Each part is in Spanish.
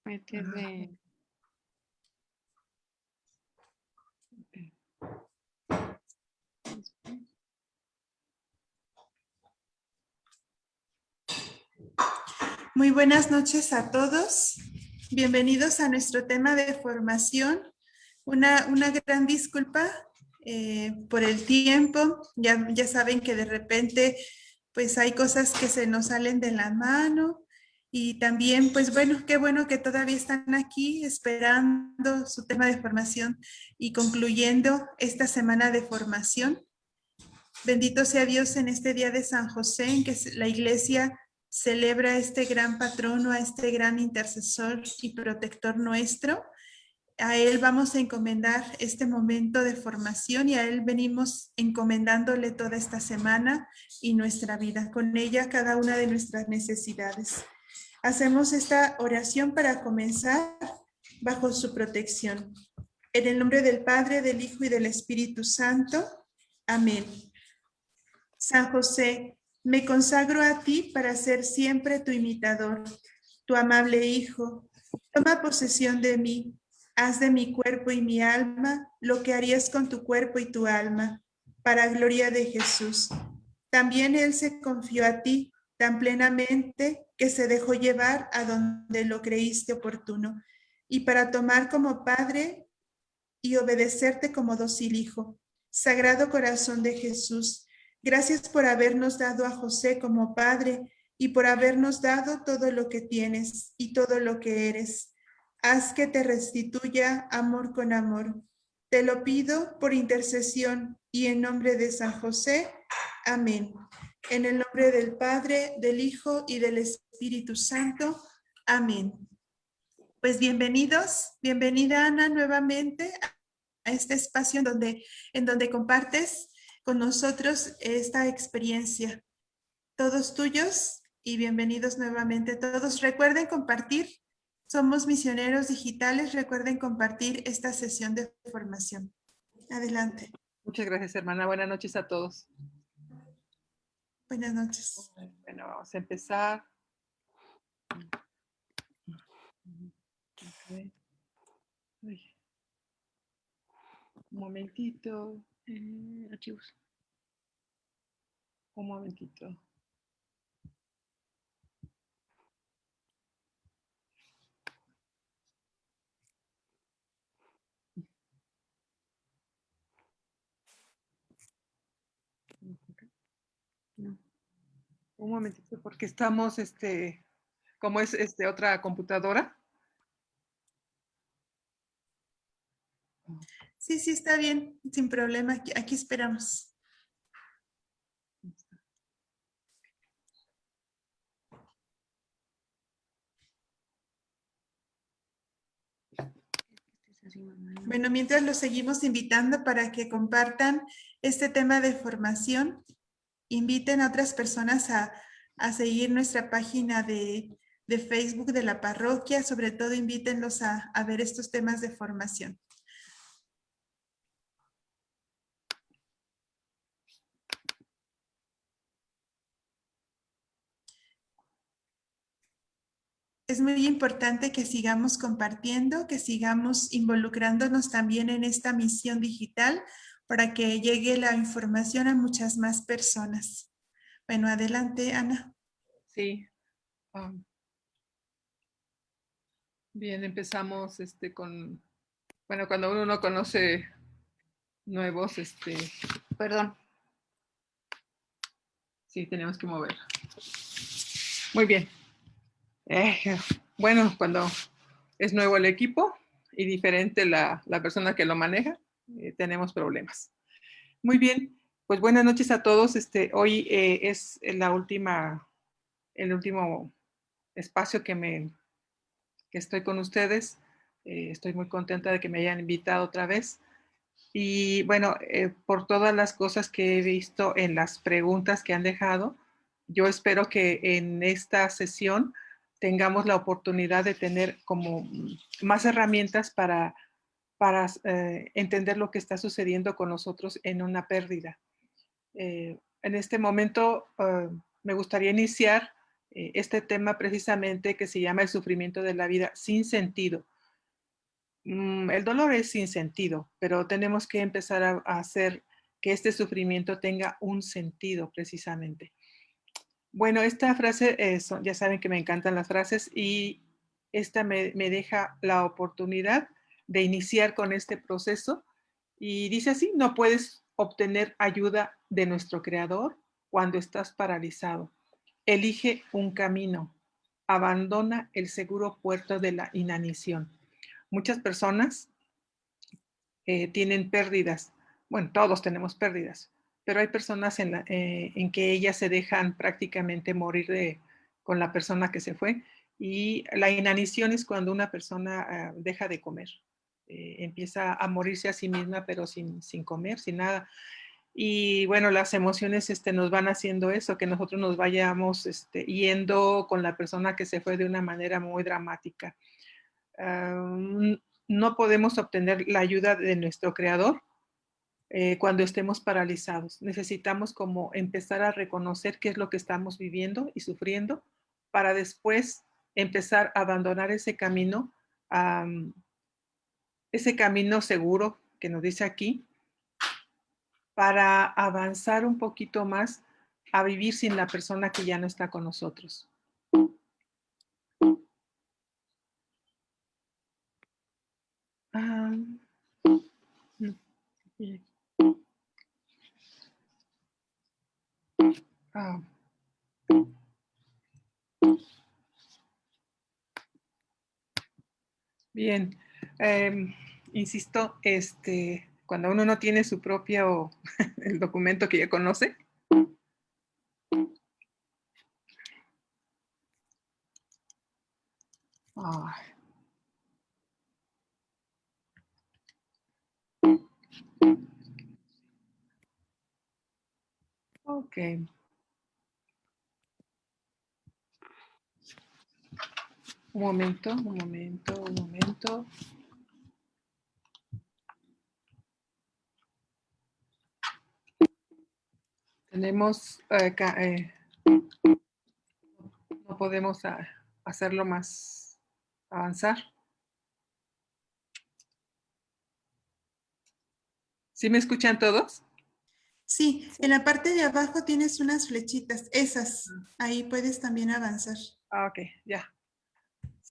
Métele. Muy buenas noches a todos. Bienvenidos a nuestro tema de formación. Una gran disculpa por el tiempo. Ya saben que de repente pues hay cosas que se nos salen de la mano y también pues bueno, qué bueno que todavía están aquí esperando su tema de formación y concluyendo esta semana de formación. Bendito sea Dios en este día de San José, en que la iglesia celebra a este gran patrono, a este gran intercesor y protector nuestro. A él vamos a encomendar este momento de formación y a él venimos encomendándole toda esta semana y nuestra vida, con ella cada una de nuestras necesidades. Hacemos esta oración para comenzar bajo su protección. En el nombre del Padre, del Hijo y del Espíritu Santo. Amén. San José, me consagro a ti para ser siempre tu imitador, tu amable Hijo. Toma posesión de mí, haz de mi cuerpo y mi alma lo que harías con tu cuerpo y tu alma, para gloria de Jesús. También Él se confió a ti tan plenamente que se dejó llevar a donde lo creíste oportuno, y para tomar como Padre y obedecerte como dócil Hijo. Sagrado Corazón de Jesús, gracias por habernos dado a José como Padre y por habernos dado todo lo que tienes y todo lo que eres. Haz que te restituya amor con amor. Te lo pido por intercesión y en nombre de San José. Amén. En el nombre del Padre, del Hijo y del Espíritu Santo. Amén. Pues bienvenidos, bienvenida Ana nuevamente a este espacio en donde compartes con nosotros esta experiencia. Todos tuyos y bienvenidos nuevamente todos. Recuerden compartir, somos misioneros digitales, recuerden compartir esta sesión de formación. Adelante. Muchas gracias, hermana. Buenas noches a todos. Buenas noches. Bueno, vamos a empezar. Okay. Un momentito. Archivos. Un momentito. No. Un momentito, porque estamos, como es otra computadora. Sí, está bien, sin problema, aquí esperamos. Bueno, mientras los seguimos invitando para que compartan este tema de formación, inviten a otras personas a seguir nuestra página de Facebook de la parroquia, sobre todo invítenlos a ver estos temas de formación. Es muy importante que sigamos compartiendo, que sigamos involucrándonos también en esta misión digital para que llegue la información a muchas más personas. Bueno, adelante, Ana. Sí. Bien, empezamos con, bueno, cuando uno no conoce nuevos, perdón. Sí, tenemos que mover. Muy bien. Bueno, cuando es nuevo el equipo y diferente la persona que lo maneja, tenemos problemas. Muy bien, pues buenas noches a todos. Hoy es el último espacio que estoy con ustedes. Estoy muy contenta de que me hayan invitado otra vez. Y bueno, por todas las cosas que he visto en las preguntas que han dejado, yo espero que en esta sesión tengamos la oportunidad de tener como más herramientas para entender lo que está sucediendo con nosotros en una pérdida. En este momento me gustaría iniciar este tema precisamente que se llama el sufrimiento de la vida sin sentido. El dolor es sin sentido, pero tenemos que empezar a hacer que este sufrimiento tenga un sentido precisamente. Bueno, esta frase, ya saben que me encantan las frases y esta me deja la oportunidad de iniciar con este proceso y dice así: no puedes obtener ayuda de nuestro Creador cuando estás paralizado. Elige un camino. Abandona el seguro puerto de la inanición. Muchas personas tienen pérdidas. Bueno, todos tenemos pérdidas, pero hay personas en que ellas se dejan prácticamente morir con la persona que se fue. Y la inanición es cuando una persona deja de comer, empieza a morirse a sí misma, pero sin comer, sin nada. Y bueno, las emociones nos van haciendo eso, que nosotros nos vayamos yendo con la persona que se fue de una manera muy dramática. No podemos obtener la ayuda de nuestro Creador cuando estemos paralizados. Necesitamos como empezar a reconocer qué es lo que estamos viviendo y sufriendo para después empezar a abandonar ese camino seguro que nos dice aquí, para avanzar un poquito más a vivir sin la persona que ya no está con nosotros. Ah, ah. Bien, insisto, cuando uno no tiene su propio, el documento que ya conoce, ah, ok, un momento, un momento, un momento. Tenemos, no podemos hacerlo más, avanzar. ¿Sí me escuchan todos? Sí, en la parte de abajo tienes unas flechitas, esas, ahí puedes también avanzar. Ah, ok, ya.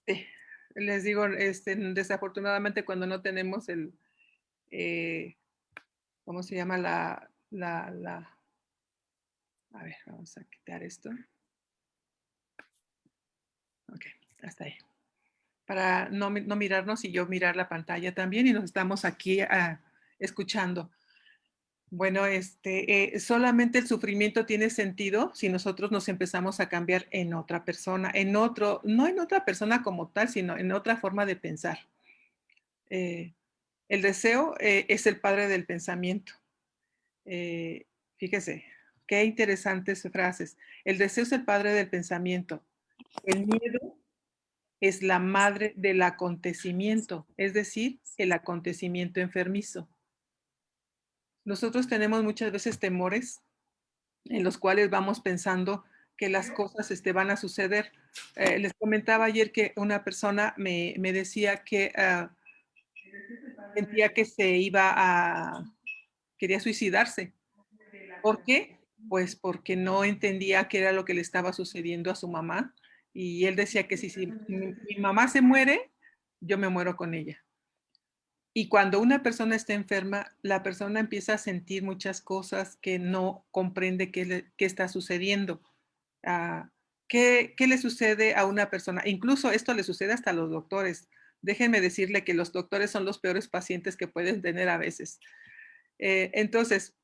Sí. Les digo, desafortunadamente cuando no tenemos eh, ¿cómo se llama? A ver, vamos a quitar esto. Ok, hasta ahí. Para no mirarnos y yo mirar la pantalla también y nos estamos aquí escuchando. Bueno, solamente el sufrimiento tiene sentido si nosotros nos empezamos a cambiar en otra persona, no en otra persona como tal, sino en otra forma de pensar. El deseo es el padre del pensamiento. Eh, Fíjese, qué interesantes frases. El deseo es el padre del pensamiento. El miedo es la madre del acontecimiento, es decir, el acontecimiento enfermizo. Nosotros tenemos muchas veces temores en los cuales vamos pensando que las cosas van a suceder. Les comentaba ayer que una persona me decía que sentía que quería suicidarse. ¿Por qué? Pues porque no entendía qué era lo que le estaba sucediendo a su mamá. Y él decía que si mi mamá se muere, yo me muero con ella. Y cuando una persona está enferma, la persona empieza a sentir muchas cosas que no comprende qué está sucediendo. Ah, ¿qué le sucede a una persona? Incluso esto le sucede hasta a los doctores. Déjenme decirle que los doctores son los peores pacientes que pueden tener a veces. Entonces,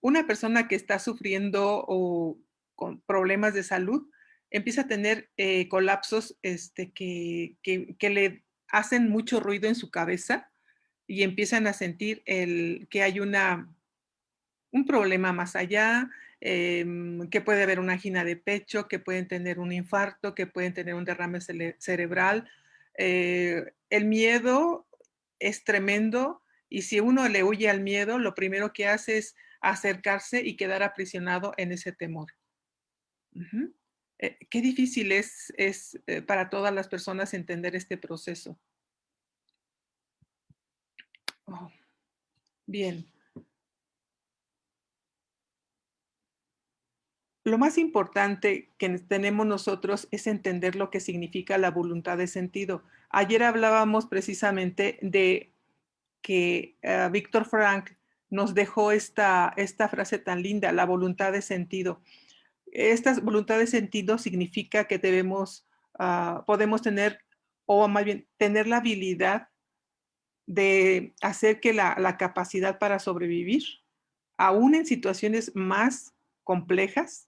una persona que está sufriendo o con problemas de salud empieza a tener colapsos que le hacen mucho ruido en su cabeza y empiezan a sentir que hay un problema más allá, que puede haber una angina de pecho, que pueden tener un infarto, que pueden tener un derrame cerebral. El miedo es tremendo y si uno le huye al miedo, lo primero que hace es acercarse y quedar aprisionado en ese temor. Ujú. Qué difícil es para todas las personas entender este proceso. Oh, bien. Lo más importante que tenemos nosotros es entender lo que significa la voluntad de sentido. Ayer hablábamos precisamente de que Víctor Frank nos dejó esta frase tan linda, la voluntad de sentido. Esta voluntad de sentido significa que podemos tener, o más bien, tener la habilidad de hacer que la capacidad para sobrevivir, aún en situaciones más complejas,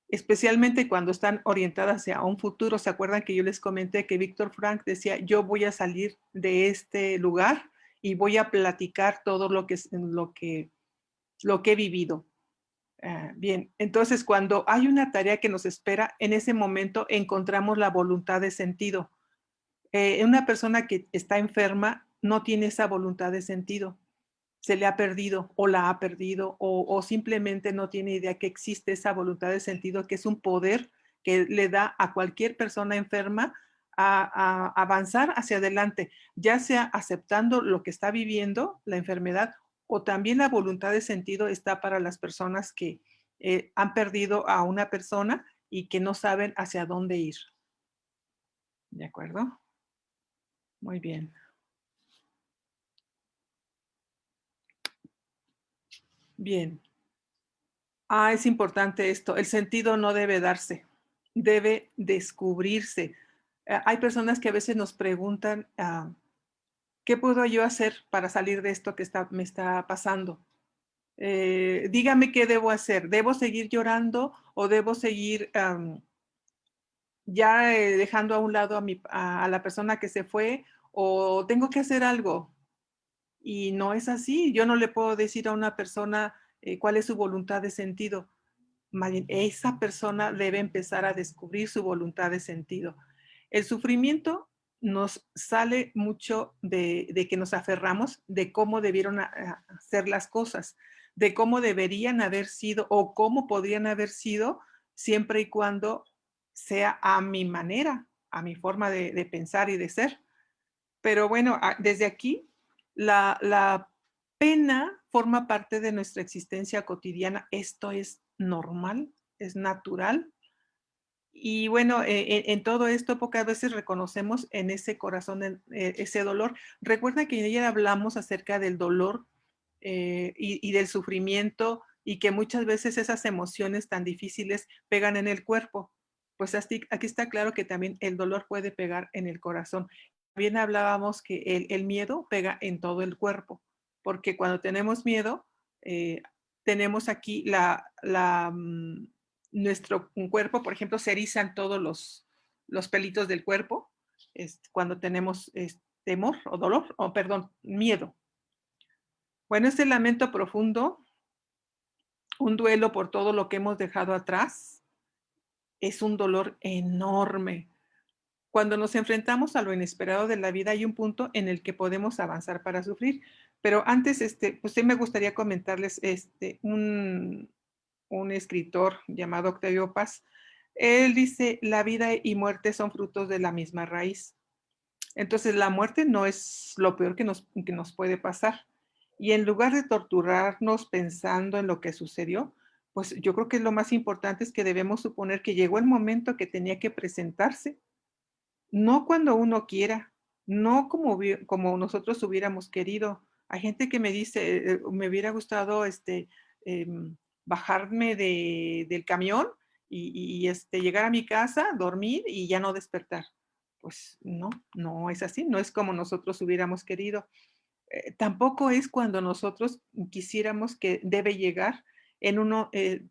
especialmente cuando están orientadas hacia un futuro. ¿Se acuerdan que yo les comenté que Víctor Frank decía, yo voy a salir de este lugar y voy a platicar todo lo que he vivido? Bien, entonces cuando hay una tarea que nos espera, en ese momento encontramos la voluntad de sentido. Una persona que está enferma no tiene esa voluntad de sentido, se le ha perdido o la ha perdido o simplemente no tiene idea que existe esa voluntad de sentido, que es un poder que le da a cualquier persona enferma a avanzar hacia adelante, ya sea aceptando lo que está viviendo, la enfermedad, o también la voluntad de sentido está para las personas que han perdido a una persona y que no saben hacia dónde ir. ¿De acuerdo? Muy bien. Bien. Es importante esto. El sentido no debe darse, debe descubrirse. Hay personas que a veces nos preguntan, ¿qué puedo yo hacer para salir de esto que me está pasando? Dígame qué debo hacer. ¿Debo seguir llorando o debo seguir ya dejando a un lado a la persona que se fue o tengo que hacer algo? Y no es así. Yo no le puedo decir a una persona cuál es su voluntad de sentido. Más bien, esa persona debe empezar a descubrir su voluntad de sentido. El sufrimiento nos sale mucho de que nos aferramos de cómo debieron ser las cosas, de cómo deberían haber sido o cómo podrían haber sido, siempre y cuando sea a mi manera, a mi forma de pensar y de ser. Pero bueno, desde aquí, la pena forma parte de nuestra existencia cotidiana. Esto es normal, es natural. Y bueno, en todo esto pocas veces reconocemos en ese corazón ese dolor. Recuerda que ayer hablamos acerca del dolor y del sufrimiento y que muchas veces esas emociones tan difíciles pegan en el cuerpo. Pues aquí está claro que también el dolor puede pegar en el corazón. También hablábamos que el miedo pega en todo el cuerpo, porque cuando tenemos miedo, eh, tenemos aquí nuestro cuerpo, por ejemplo, se erizan todos los pelitos del cuerpo cuando tenemos temor o dolor, o perdón, miedo. Bueno, este lamento profundo, un duelo por todo lo que hemos dejado atrás, es un dolor enorme. Cuando nos enfrentamos a lo inesperado de la vida, hay un punto en el que podemos avanzar para sufrir. Pero antes, pues sí me gustaría comentarles un escritor llamado Octavio Paz. Él dice, la vida y muerte son frutos de la misma raíz. Entonces, la muerte no es lo peor que nos puede pasar. Y en lugar de torturarnos pensando en lo que sucedió, pues yo creo que lo más importante es que debemos suponer que llegó el momento que tenía que presentarse, no cuando uno quiera, no como nosotros hubiéramos querido. Hay gente que me dice, me hubiera gustado bajarme del camión y llegar a mi casa, dormir y ya no despertar. Pues no, no es así, no es como nosotros hubiéramos querido. Tampoco es cuando nosotros quisiéramos que debe llegar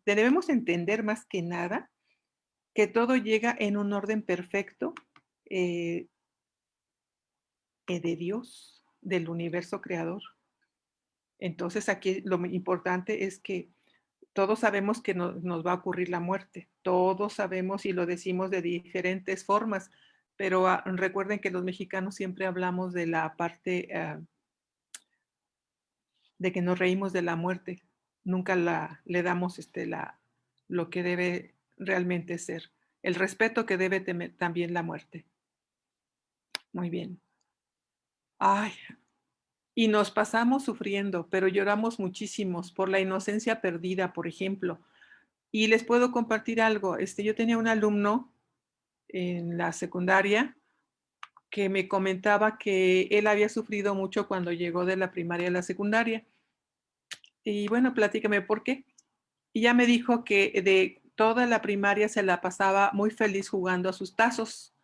debemos entender más que nada que todo llega en un orden perfecto eh, de Dios, del universo creador. Entonces aquí lo importante es que todos sabemos que nos va a ocurrir la muerte, todos sabemos y lo decimos de diferentes formas, pero recuerden que los mexicanos siempre hablamos de la parte de que nos reímos de la muerte, nunca le damos lo que debe realmente ser. el respeto que debe tener también la muerte. Muy bien. Ay, y nos pasamos sufriendo, pero lloramos muchísimos por la inocencia perdida, por ejemplo. Y les puedo compartir algo. Yo tenía un alumno en la secundaria que me comentaba que él había sufrido mucho cuando llegó de la primaria a la secundaria. Y bueno, platícame por qué. Y ya me dijo que de toda la primaria se la pasaba muy feliz jugando a sus tazos.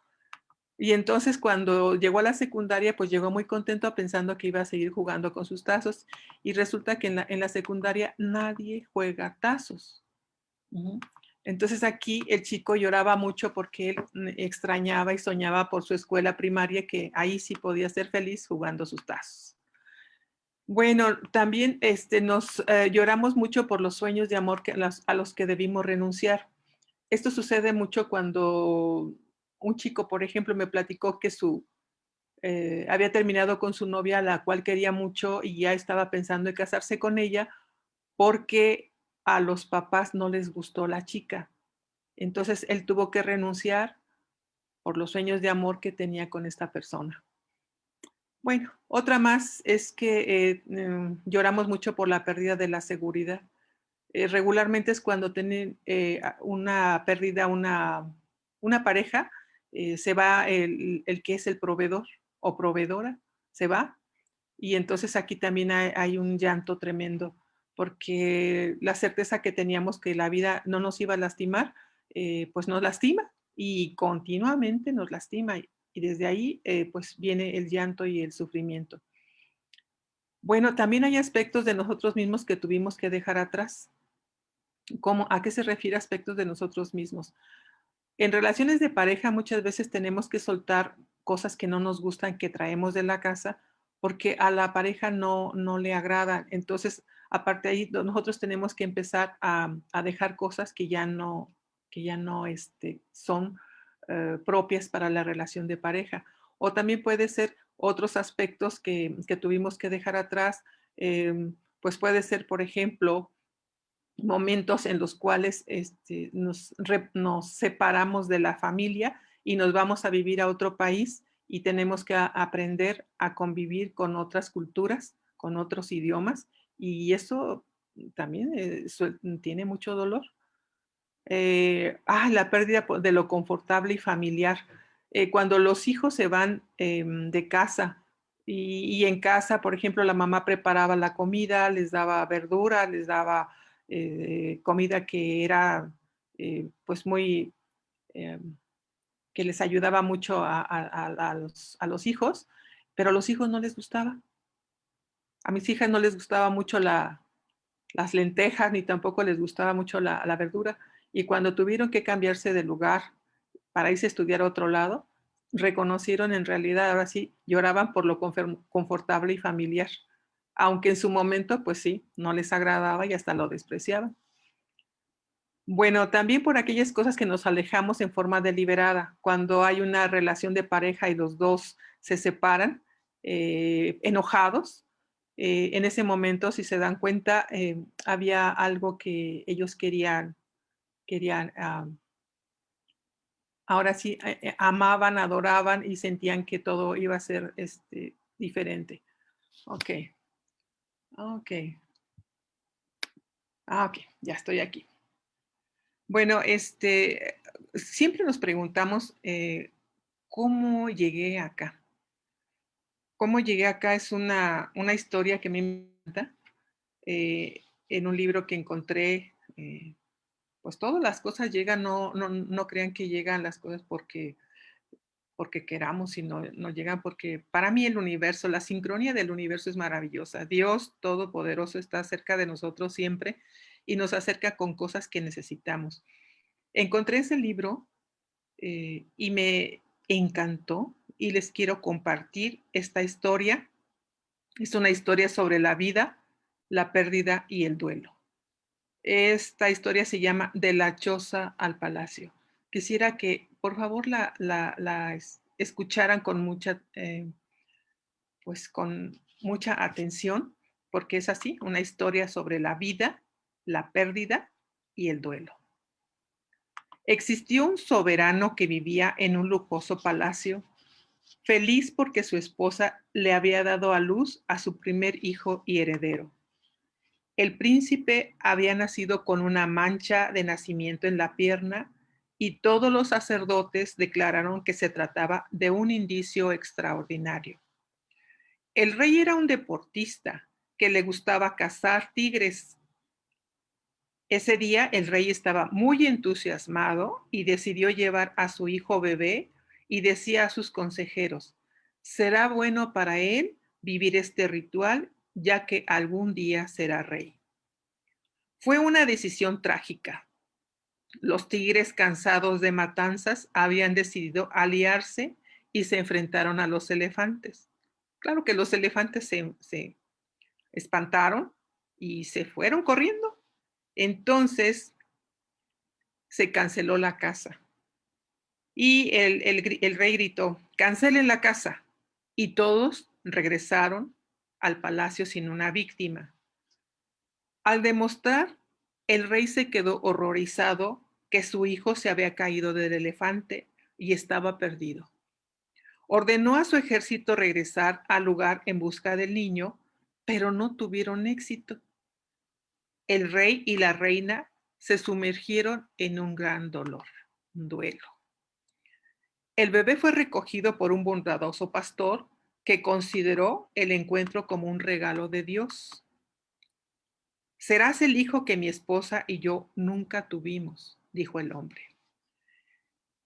Y entonces cuando llegó a la secundaria, pues llegó muy contento pensando que iba a seguir jugando con sus tazos. Y resulta que en la secundaria nadie juega tazos. Ujú. Entonces aquí el chico lloraba mucho porque él extrañaba y soñaba por su escuela primaria, que ahí sí podía ser feliz jugando sus tazos. Bueno, también nos lloramos mucho por los sueños de amor a los que debimos renunciar. Esto sucede mucho cuando un chico, por ejemplo, me platicó que había terminado con su novia, la cual quería mucho, y ya estaba pensando en casarse con ella porque a los papás no les gustó la chica. Entonces él tuvo que renunciar por los sueños de amor que tenía con esta persona. Bueno, otra más es que lloramos mucho por la pérdida de la seguridad. Regularmente es cuando tienen una pérdida, una pareja, se va el que es el proveedor o proveedora, se va. Y entonces aquí también hay un llanto tremendo, porque la certeza que teníamos que la vida no nos iba a lastimar, pues nos lastima y continuamente nos lastima. Y desde ahí, pues viene el llanto y el sufrimiento. Bueno, también hay aspectos de nosotros mismos que tuvimos que dejar atrás. ¿Cómo, a qué se refiere aspectos de nosotros mismos? En relaciones de pareja muchas veces tenemos que soltar cosas que no nos gustan, que traemos de la casa, porque a la pareja no le agrada. Entonces, aparte de ahí, nosotros tenemos que empezar a dejar cosas que ya no son propias para la relación de pareja. O también puede ser otros aspectos que tuvimos que dejar atrás. Pues puede ser, por ejemplo, momentos en los cuales nos separamos de la familia y nos vamos a vivir a otro país y tenemos que aprender a convivir con otras culturas, con otros idiomas, y eso también tiene mucho dolor. La pérdida de lo confortable y familiar. Cuando los hijos se van de casa y en casa, por ejemplo, la mamá preparaba la comida, les daba verdura, les daba comida que era pues muy, eh, que les ayudaba mucho a los hijos, pero a los hijos no les gustaba. A mis hijas no les gustaba mucho las lentejas, ni tampoco les gustaba mucho la verdura. Y cuando tuvieron que cambiarse de lugar para irse a estudiar a otro lado, reconocieron en realidad, ahora sí, lloraban por lo confortable y familiar. Aunque en su momento, pues sí, no les agradaba y hasta lo despreciaban. Bueno, también por aquellas cosas que nos alejamos en forma deliberada, cuando hay una relación de pareja y los dos se separan, enojados, en ese momento, si se dan cuenta, había algo que ellos querían, ahora sí, amaban, adoraban y sentían que todo iba a ser diferente. Ok, ok, ok, ya estoy aquí. Bueno, siempre nos preguntamos, ¿cómo llegué acá? ¿Cómo llegué acá? Es una historia que me encanta, en un libro que encontré, pues todas las cosas llegan, no crean que llegan las cosas porque queramos, sino no llegan porque para mí el universo, la sincronía del universo es maravillosa. Dios Todopoderoso está cerca de nosotros siempre y nos acerca con cosas que necesitamos. Encontré ese libro y me encantó y les quiero compartir esta historia. Es una historia sobre la vida, la pérdida y el duelo. Esta historia se llama De la choza al palacio. Quisiera que por favor la escucharan pues con mucha atención, porque es así, una historia sobre la vida, la pérdida y el duelo. Existió un soberano que vivía en un lujoso palacio, feliz porque su esposa le había dado a luz a su primer hijo y heredero. El príncipe había nacido con una mancha de nacimiento en la pierna y todos los sacerdotes declararon que se trataba de un indicio extraordinario. El rey era un deportista que le gustaba cazar tigres. Ese día el rey estaba muy entusiasmado y decidió llevar a su hijo bebé y decía a sus consejeros, será bueno para él vivir este ritual ya que algún día será rey. Fue una decisión trágica. Los tigres, cansados de matanzas, habían decidido aliarse y se enfrentaron a los elefantes. Claro que los elefantes se espantaron y se fueron corriendo. Entonces se canceló la caza y el rey gritó, cancelen la caza. Y todos regresaron al palacio sin una víctima. Al demostrar, el rey se quedó horrorizado que su hijo se había caído del elefante y estaba perdido. Ordenó a su ejército regresar al lugar en busca del niño, pero no tuvieron éxito. El rey y la reina se sumergieron en un gran dolor, un duelo. El bebé fue recogido por un bondadoso pastor que consideró el encuentro como un regalo de Dios. Serás el hijo que mi esposa y yo nunca tuvimos, dijo el hombre.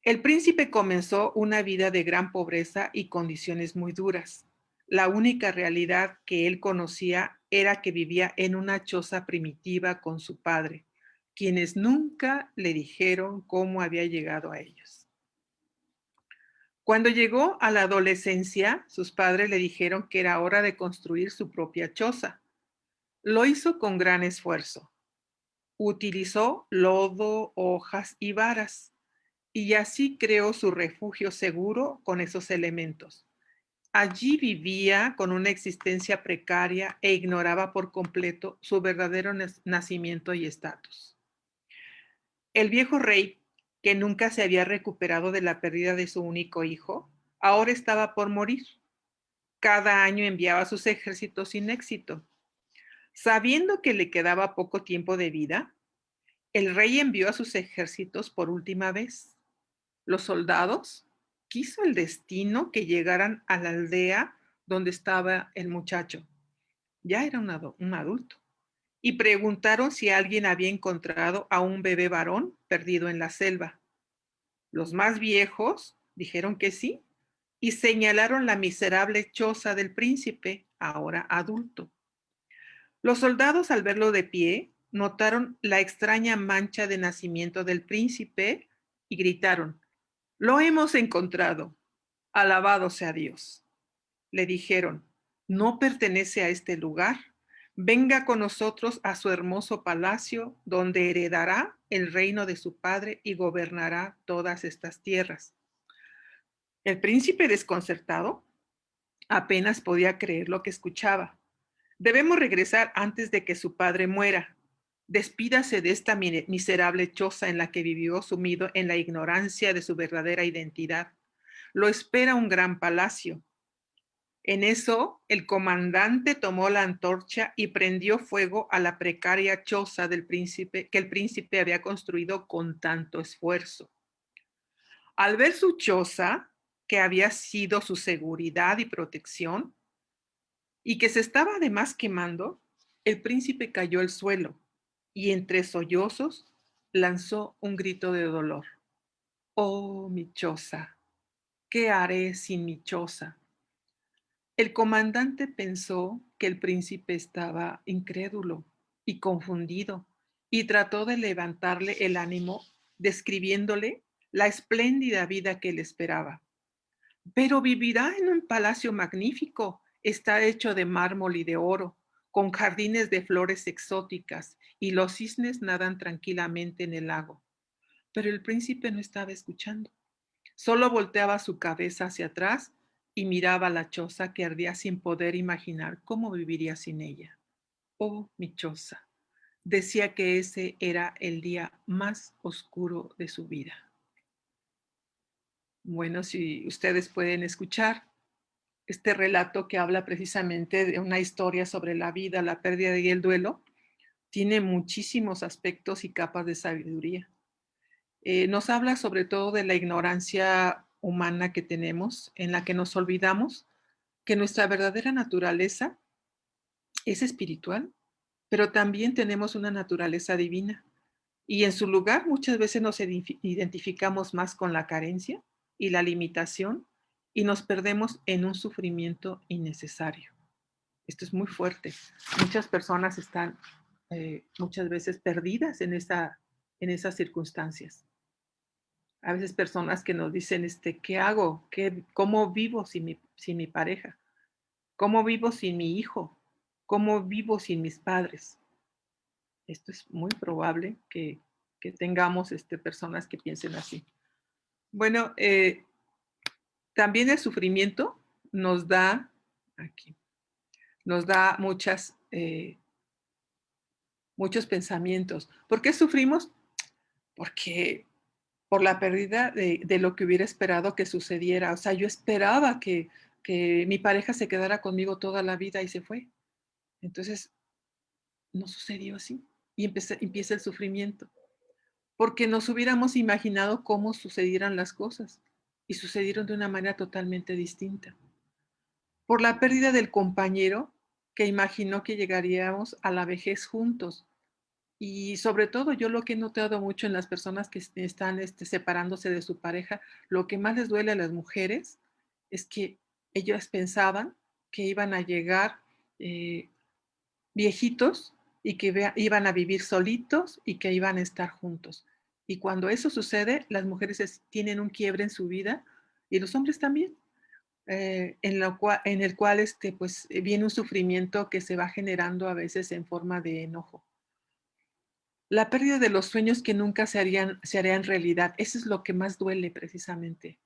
El príncipe comenzó una vida de gran pobreza y condiciones muy duras. La única realidad que él conocía era que vivía en una choza primitiva con su padre, quienes nunca le dijeron cómo había llegado a ellos. Cuando llegó a la adolescencia, sus padres le dijeron que era hora de construir su propia choza. Lo hizo con gran esfuerzo. Utilizó lodo, hojas y varas, y así creó su refugio seguro con esos elementos. Allí vivía con una existencia precaria e ignoraba por completo su verdadero nacimiento y estatus. El viejo rey, que nunca se había recuperado de la pérdida de su único hijo, ahora estaba por morir. Cada año enviaba sus ejércitos sin éxito. Sabiendo que le quedaba poco tiempo de vida, el rey envió a sus ejércitos por última vez. Los soldados quiso el destino que llegaran a la aldea donde estaba el muchacho. Ya era un adulto. Y preguntaron si alguien había encontrado a un bebé varón perdido en la selva. Los más viejos dijeron que sí y señalaron la miserable choza del príncipe, ahora adulto. Los soldados, al verlo de pie, notaron la extraña mancha de nacimiento del príncipe y gritaron, lo hemos encontrado. Alabado sea Dios. Le dijeron, no pertenece a este lugar. Venga con nosotros a su hermoso palacio, donde heredará el reino de su padre y gobernará todas estas tierras. El príncipe, desconcertado, apenas podía creer lo que escuchaba. Debemos regresar antes de que su padre muera. Despídase de esta miserable choza en la que vivió sumido en la ignorancia de su verdadera identidad. Lo espera un gran palacio. En eso, el comandante tomó la antorcha y prendió fuego a la precaria choza del príncipe que el príncipe había construido con tanto esfuerzo. Al ver su choza, que había sido su seguridad y protección, y que se estaba además quemando, el príncipe cayó al suelo y entre sollozos lanzó un grito de dolor. Oh, mi choza, ¿qué haré sin mi choza? El comandante pensó que el príncipe estaba incrédulo y confundido y trató de levantarle el ánimo describiéndole la espléndida vida que le esperaba. Pero vivirá en un palacio magnífico, está hecho de mármol y de oro, con jardines de flores exóticas, y los cisnes nadan tranquilamente en el lago. Pero el príncipe no estaba escuchando. Solo volteaba su cabeza hacia atrás y miraba la choza que ardía sin poder imaginar cómo viviría sin ella. Oh, mi choza, decía que ese era el día más oscuro de su vida. Bueno, si ustedes pueden escuchar este relato que habla precisamente de una historia sobre la vida, la pérdida y el duelo, tiene muchísimos aspectos y capas de sabiduría. Nos habla sobre todo de la ignorancia humana que tenemos, en la que nos olvidamos que nuestra verdadera naturaleza es espiritual, pero también tenemos una naturaleza divina. Y en su lugar muchas veces nos identificamos más con la carencia y la limitación y nos perdemos en un sufrimiento innecesario. Esto es muy fuerte. Muchas personas están muchas veces perdidas en esas circunstancias. A veces personas que nos dicen, ¿qué hago? ¿Cómo vivo sin mi pareja? ¿Cómo vivo sin mi hijo? ¿Cómo vivo sin mis padres? Esto es muy probable que tengamos personas que piensen así. Bueno, también el sufrimiento nos da, aquí, nos da muchos pensamientos. ¿Por qué sufrimos? Porque por la pérdida de lo que hubiera esperado que sucediera. O sea, yo esperaba que mi pareja se quedara conmigo toda la vida y se fue. Entonces, no sucedió así. Y empieza el sufrimiento. Porque nos hubiéramos imaginado cómo sucedieran las cosas. Y sucedieron de una manera totalmente distinta. Por la pérdida del compañero que imaginó que llegaríamos a la vejez juntos. Y sobre todo, yo lo que he notado mucho en las personas que están separándose de su pareja, lo que más les duele a las mujeres es que ellas pensaban que iban a llegar eh, viejitos y que iban a vivir solitos y que iban a estar juntos. Y cuando eso sucede, las mujeres tienen un quiebre en su vida y los hombres también, en el cual pues, viene un sufrimiento que se va generando a veces en forma de enojo. La pérdida de los sueños que nunca se harían realidad, eso es lo que más duele precisamente,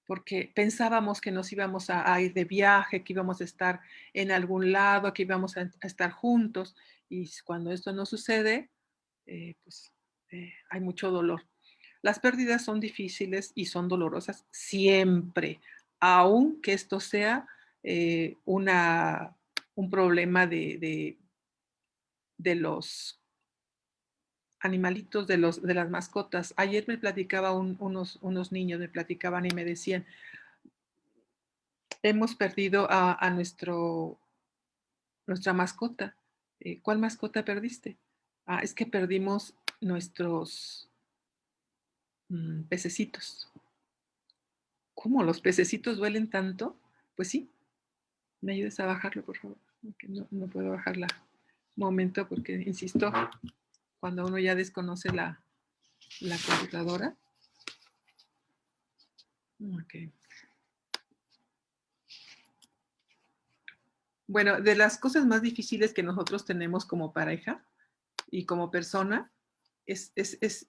porque pensábamos que nos íbamos a ir de viaje, que íbamos a estar en algún lado, que íbamos a estar juntos, y cuando esto no sucede, pues hay mucho dolor. Las pérdidas son difíciles y son dolorosas siempre, aunque esto sea un problema de los animalitos de las mascotas. Ayer me platicaba unos niños, me platicaban y me decían, hemos perdido a nuestra mascota. ¿Cuál mascota perdiste? Ah, es que perdimos nuestros pececitos. ¿Cómo los pececitos duelen tanto? Pues sí, me ayudes a bajarlo, por favor. Porque no puedo bajarla un momento porque, insisto, cuando uno ya desconoce la computadora. Ok. Bueno, de las cosas más difíciles que nosotros tenemos como pareja y como persona es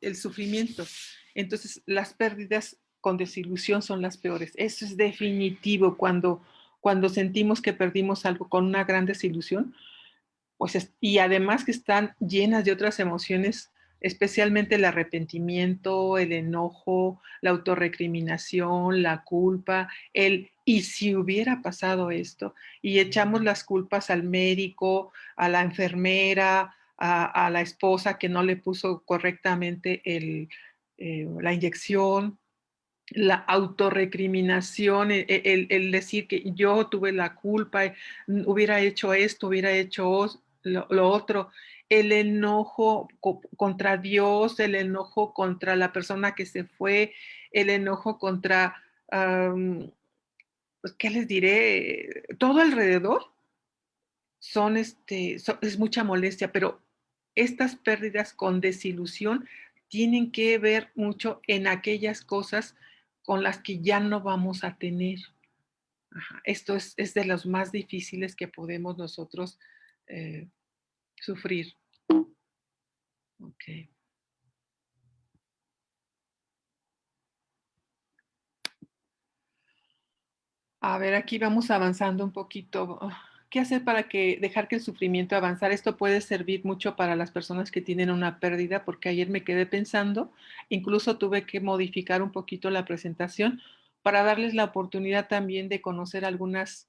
el sufrimiento. Entonces, las pérdidas con desilusión son las peores. Eso es definitivo. Cuando sentimos que perdimos algo con una gran desilusión, pues y además que están llenas de otras emociones, especialmente el arrepentimiento, el enojo, la autorrecriminación, la culpa, el y si hubiera pasado esto, y echamos las culpas al médico, a la enfermera, a la esposa que no le puso correctamente la inyección, la autorrecriminación, el decir que yo tuve la culpa, hubiera hecho esto, hubiera hecho lo otro, el enojo contra Dios, el enojo contra la persona que se fue, el enojo contra, pues, ¿qué les diré? Todo alrededor es mucha molestia, pero estas pérdidas con desilusión tienen que ver mucho en aquellas cosas con las que ya no vamos a tener. Ajá, esto es de los más difíciles que podemos nosotros sufrir. Ok. A ver, aquí vamos avanzando un poquito. ¿Qué hacer para dejar que el sufrimiento avanzara? Esto puede servir mucho para las personas que tienen una pérdida, porque ayer me quedé pensando, incluso tuve que modificar un poquito la presentación para darles la oportunidad también de conocer algunas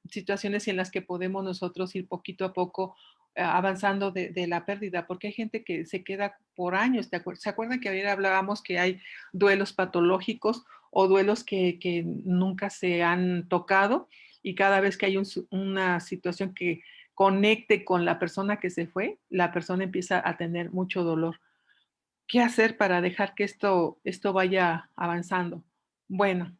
situaciones en las que podemos nosotros ir poquito a poco avanzando de la pérdida, porque hay gente que se queda por años. ¿Se acuerdan que ayer hablábamos que hay duelos patológicos o duelos que nunca se han tocado? Y cada vez que hay una situación que conecte con la persona que se fue, la persona empieza a tener mucho dolor. ¿Qué hacer para dejar que esto vaya avanzando? Bueno,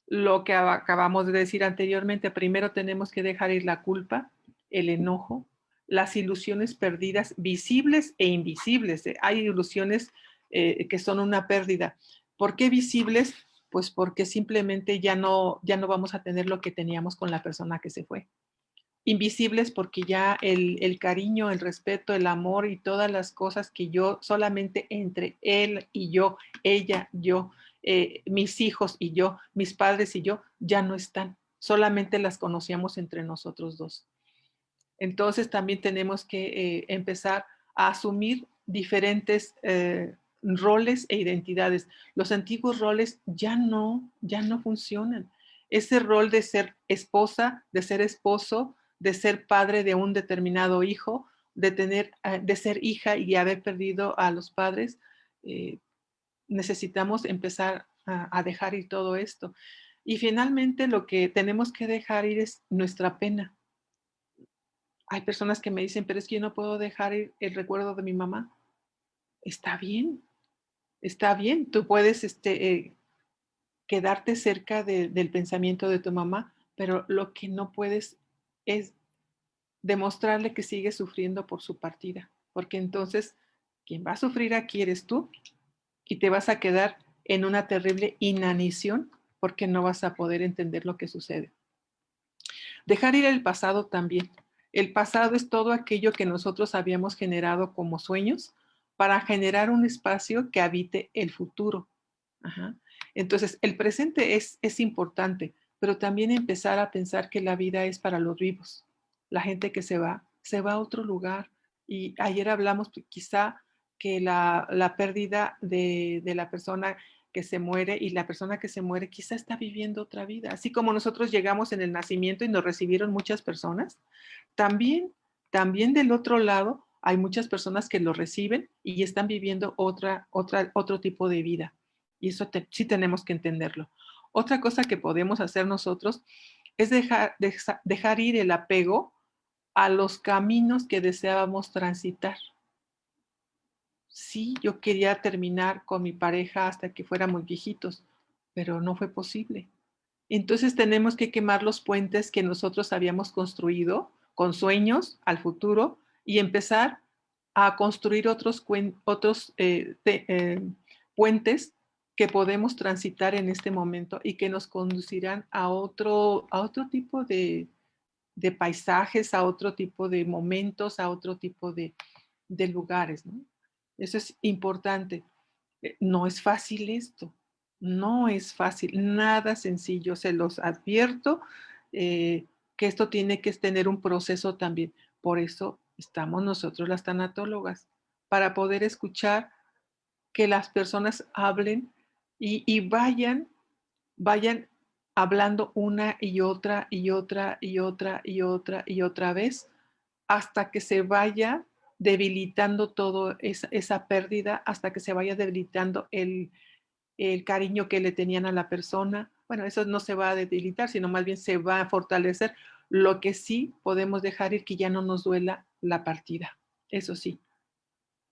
lo que acabamos de decir anteriormente, primero tenemos que dejar ir la culpa, el enojo, las ilusiones perdidas, visibles e invisibles. Hay ilusiones que son una pérdida. ¿Por qué visibles? Pues porque simplemente ya no vamos a tener lo que teníamos con la persona que se fue. Invisibles porque ya el cariño, el respeto, el amor y todas las cosas que yo solamente entre él y yo, ella, yo, mis hijos y yo, mis padres y yo, ya no están. Solamente las conocíamos entre nosotros dos. Entonces también tenemos que empezar a asumir diferentes roles e identidades. Los antiguos roles ya no funcionan. Ese rol de ser esposa, de ser esposo, de ser padre de un determinado hijo, de ser hija y haber perdido a los padres, eh, necesitamos empezar a dejar ir todo esto. Y finalmente lo que tenemos que dejar ir es nuestra pena. Hay personas que me dicen, pero es que yo no puedo dejar ir el recuerdo de mi mamá. Está bien, está bien. Tú puedes quedarte cerca del pensamiento de tu mamá, pero lo que no puedes es demostrarle que sigues sufriendo por su partida, porque entonces quien va a sufrir aquí eres tú y te vas a quedar en una terrible inanición porque no vas a poder entender lo que sucede. Dejar ir el pasado también. El pasado es todo aquello que nosotros habíamos generado como sueños para generar un espacio que habite el futuro. Ajá. Entonces, el presente es importante, pero también empezar a pensar que la vida es para los vivos. La gente que se va a otro lugar. Y ayer hablamos quizá que la pérdida de la persona que se muere y la persona que se muere quizá está viviendo otra vida. Así como nosotros llegamos en el nacimiento y nos recibieron muchas personas, también, también del otro lado hay muchas personas que lo reciben y están viviendo otro tipo de vida. Y eso sí tenemos que entenderlo. Otra cosa que podemos hacer nosotros es dejar ir el apego a los caminos que deseábamos transitar. Sí, yo quería terminar con mi pareja hasta que fuéramos viejitos, pero no fue posible. Entonces tenemos que quemar los puentes que nosotros habíamos construido con sueños al futuro y empezar a construir otros puentes que podemos transitar en este momento y que nos conducirán a otro tipo de paisajes, a otro tipo de momentos, a otro tipo de lugares, ¿no? Eso es importante. No es fácil esto, no es fácil, nada sencillo, se los advierto, que esto tiene que tener un proceso también. Por eso estamos nosotros las tanatólogas, para poder escuchar que las personas hablen y vayan hablando una y otra y otra y otra y otra y otra vez hasta que se vaya debilitando todo esa pérdida, hasta que se vaya debilitando el cariño que le tenían a la persona. Bueno, eso no se va a debilitar, sino más bien se va a fortalecer. Lo que sí podemos dejar ir que ya no nos duela la partida, eso sí.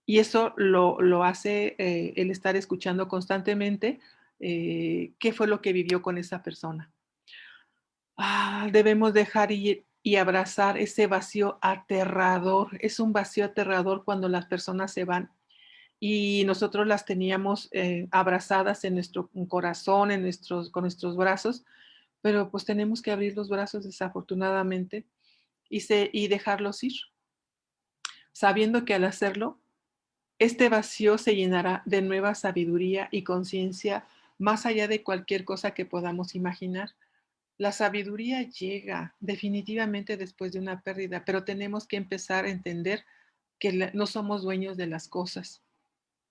Y eso lo hace el estar escuchando constantemente qué fue lo que vivió con esa persona. Debemos dejar ir y abrazar ese vacío aterrador. Es un vacío aterrador cuando las personas se van y nosotros las teníamos abrazadas en nuestro corazón, con nuestros brazos, pero pues tenemos que abrir los brazos desafortunadamente y dejarlos ir, sabiendo que al hacerlo, este vacío se llenará de nueva sabiduría y conciencia más allá de cualquier cosa que podamos imaginar. La sabiduría llega definitivamente después de una pérdida, pero tenemos que empezar a entender que no somos dueños de las cosas.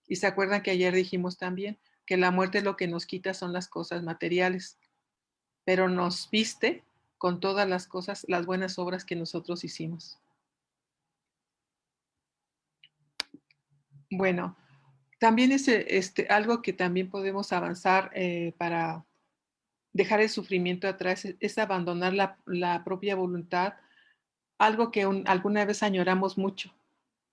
Y se acuerdan que ayer dijimos también que la muerte lo que nos quita son las cosas materiales, pero nos viste con todas las cosas, las buenas obras que nosotros hicimos. Bueno, también es algo que también podemos avanzar para dejar el sufrimiento atrás, es abandonar la propia voluntad, algo que alguna vez añoramos mucho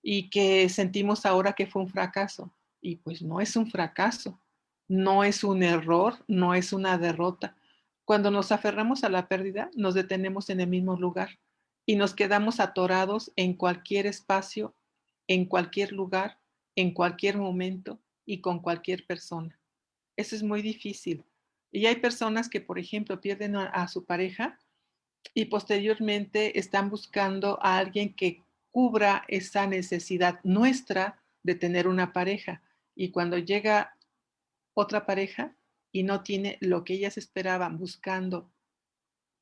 y que sentimos ahora que fue un fracaso. Y pues no es un fracaso, no es un error, no es una derrota. Cuando nos aferramos a la pérdida, nos detenemos en el mismo lugar y nos quedamos atorados en cualquier espacio, en cualquier lugar, en cualquier momento y con cualquier persona. Eso es muy difícil. Y hay personas que, por ejemplo, pierden a su pareja y posteriormente están buscando a alguien que cubra esa necesidad nuestra de tener una pareja. Y cuando llega otra pareja y no tiene lo que ellas esperaban buscando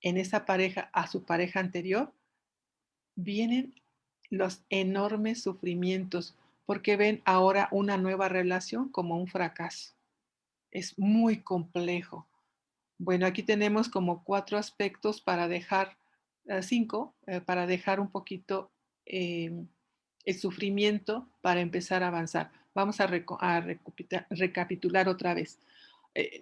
en esa pareja a su pareja anterior, vienen los enormes sufrimientos porque ven ahora una nueva relación como un fracaso. Es muy complejo. Bueno, aquí tenemos como 4 aspectos para dejar, 5, para dejar un poquito el sufrimiento para empezar a avanzar. Vamos a, recapitular otra vez.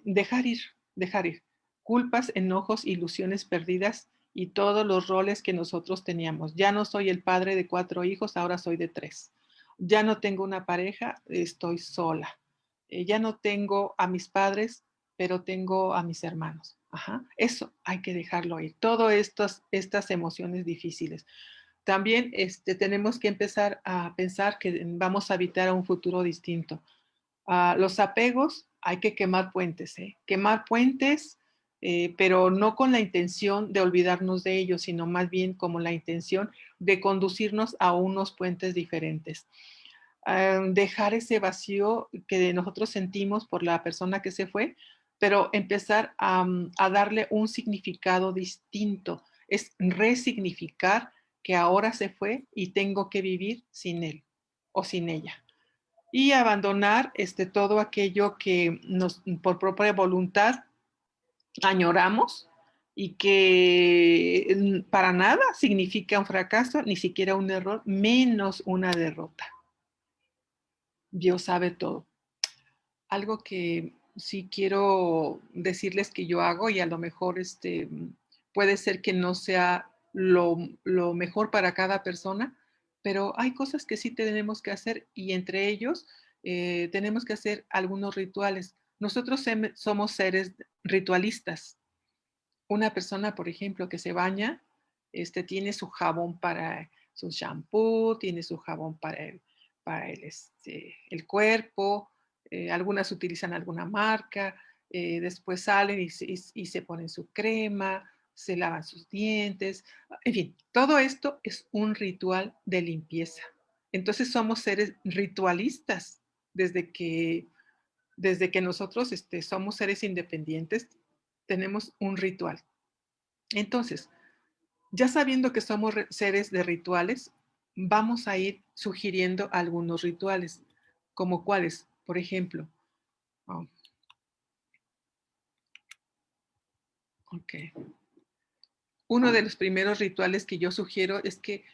Dejar ir, dejar ir. Culpas, enojos, ilusiones perdidas y todos los roles que nosotros teníamos. Ya no soy el padre de 4 hijos, ahora soy de 3. Ya no tengo una pareja, estoy sola. Ya no tengo a mis padres, pero tengo a mis hermanos. Ajá. Eso hay que dejarlo ir. Todas estas emociones difíciles. También tenemos que empezar a pensar que vamos a habitar a un futuro distinto. Los apegos, hay que quemar puentes, ¿eh? Quemar puentes, pero no con la intención de olvidarnos de ellos, sino más bien como la intención de conducirnos a unos puentes diferentes. Dejar ese vacío que nosotros sentimos por la persona que se fue, pero empezar a darle un significado distinto. Es resignificar que ahora se fue y tengo que vivir sin él o sin ella y abandonar todo aquello que nos, por propia voluntad añoramos y que para nada significa un fracaso, ni siquiera un error, menos una derrota. Dios sabe todo. Algo que sí quiero decirles que yo hago y a lo mejor puede ser que no sea lo mejor para cada persona, pero hay cosas que sí tenemos que hacer y entre ellos tenemos que hacer algunos rituales. Nosotros somos seres ritualistas. Una persona, por ejemplo, que se baña, tiene su jabón para su shampoo, tiene su jabón para el cuerpo, algunas utilizan alguna marca, después salen y se ponen su crema, se lavan sus dientes, en fin, todo esto es un ritual de limpieza. Entonces somos seres ritualistas desde que nosotros somos seres independientes, tenemos un ritual. Entonces, ya sabiendo que somos seres de rituales, vamos a ir sugiriendo algunos rituales, como cuáles, por ejemplo. Oh, ok. Uno de los primeros rituales que yo sugiero es que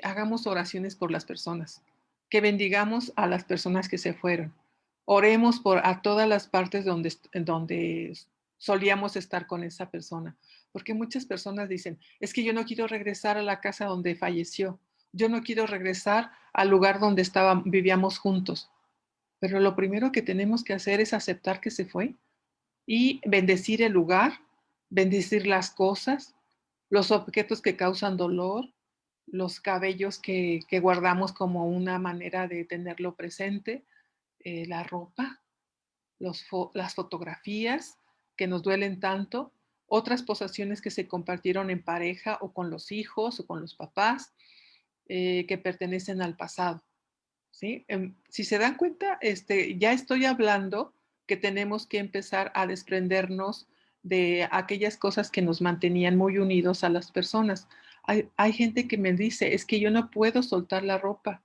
hagamos oraciones por las personas, que bendigamos a las personas que se fueron. Oremos a todas las partes donde solíamos estar con esa persona, porque muchas personas dicen, es que yo no quiero regresar a la casa donde falleció, yo no quiero regresar al lugar donde vivíamos juntos, pero lo primero que tenemos que hacer es aceptar que se fue y bendecir el lugar, bendecir las cosas, los objetos que causan dolor, los cabellos que guardamos como una manera de tenerlo presente, la ropa, las fotografías que nos duelen tanto, otras posesiones que se compartieron en pareja o con los hijos o con los papás que pertenecen al pasado. ¿Sí? Si se dan cuenta, ya estoy hablando que tenemos que empezar a desprendernos de aquellas cosas que nos mantenían muy unidos a las personas. Hay gente que me dice, es que yo no puedo soltar la ropa.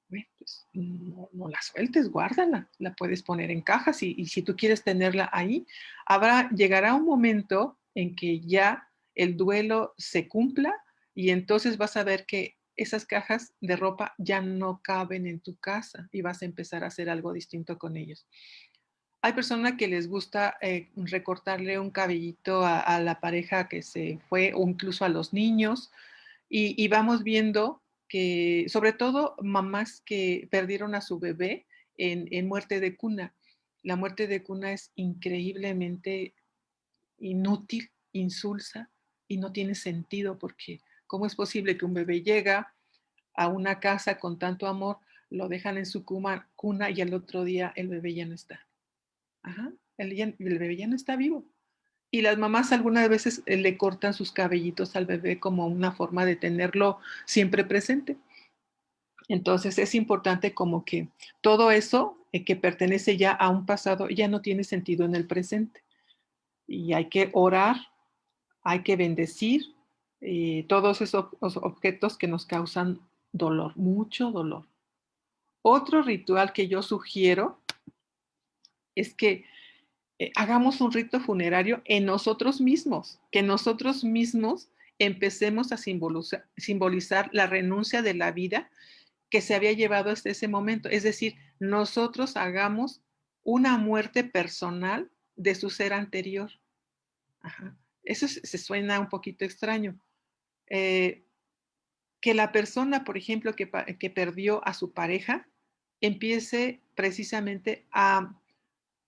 Bueno, pues no la sueltes, guárdala, la puedes poner en cajas y si tú quieres tenerla ahí, llegará un momento en que ya el duelo se cumpla y entonces vas a ver que esas cajas de ropa ya no caben en tu casa y vas a empezar a hacer algo distinto con ellos. Hay personas que les gusta recortarle un cabellito a la pareja que se fue o incluso a los niños y vamos viendo que, sobre todo, mamás que perdieron a su bebé en muerte de cuna. La muerte de cuna es increíblemente inútil, insulsa y no tiene sentido porque ¿cómo es posible que un bebé llega a una casa con tanto amor, lo dejan en su cuna y al otro día el bebé ya no está? Ajá, el bebé ya no está vivo. Y las mamás algunas veces le cortan sus cabellitos al bebé como una forma de tenerlo siempre presente. Entonces es importante como que todo eso que pertenece ya a un pasado ya no tiene sentido en el presente. Y hay que orar, hay que bendecir todos esos objetos que nos causan dolor, mucho dolor. Otro ritual que yo sugiero es que hagamos un rito funerario en nosotros mismos, que nosotros mismos empecemos a simbolizar la renuncia de la vida que se había llevado hasta ese momento. Es decir, nosotros hagamos una muerte personal de su ser anterior. Ajá. Eso se suena un poquito extraño. Eh, que la persona, por ejemplo, que perdió a su pareja, empiece precisamente a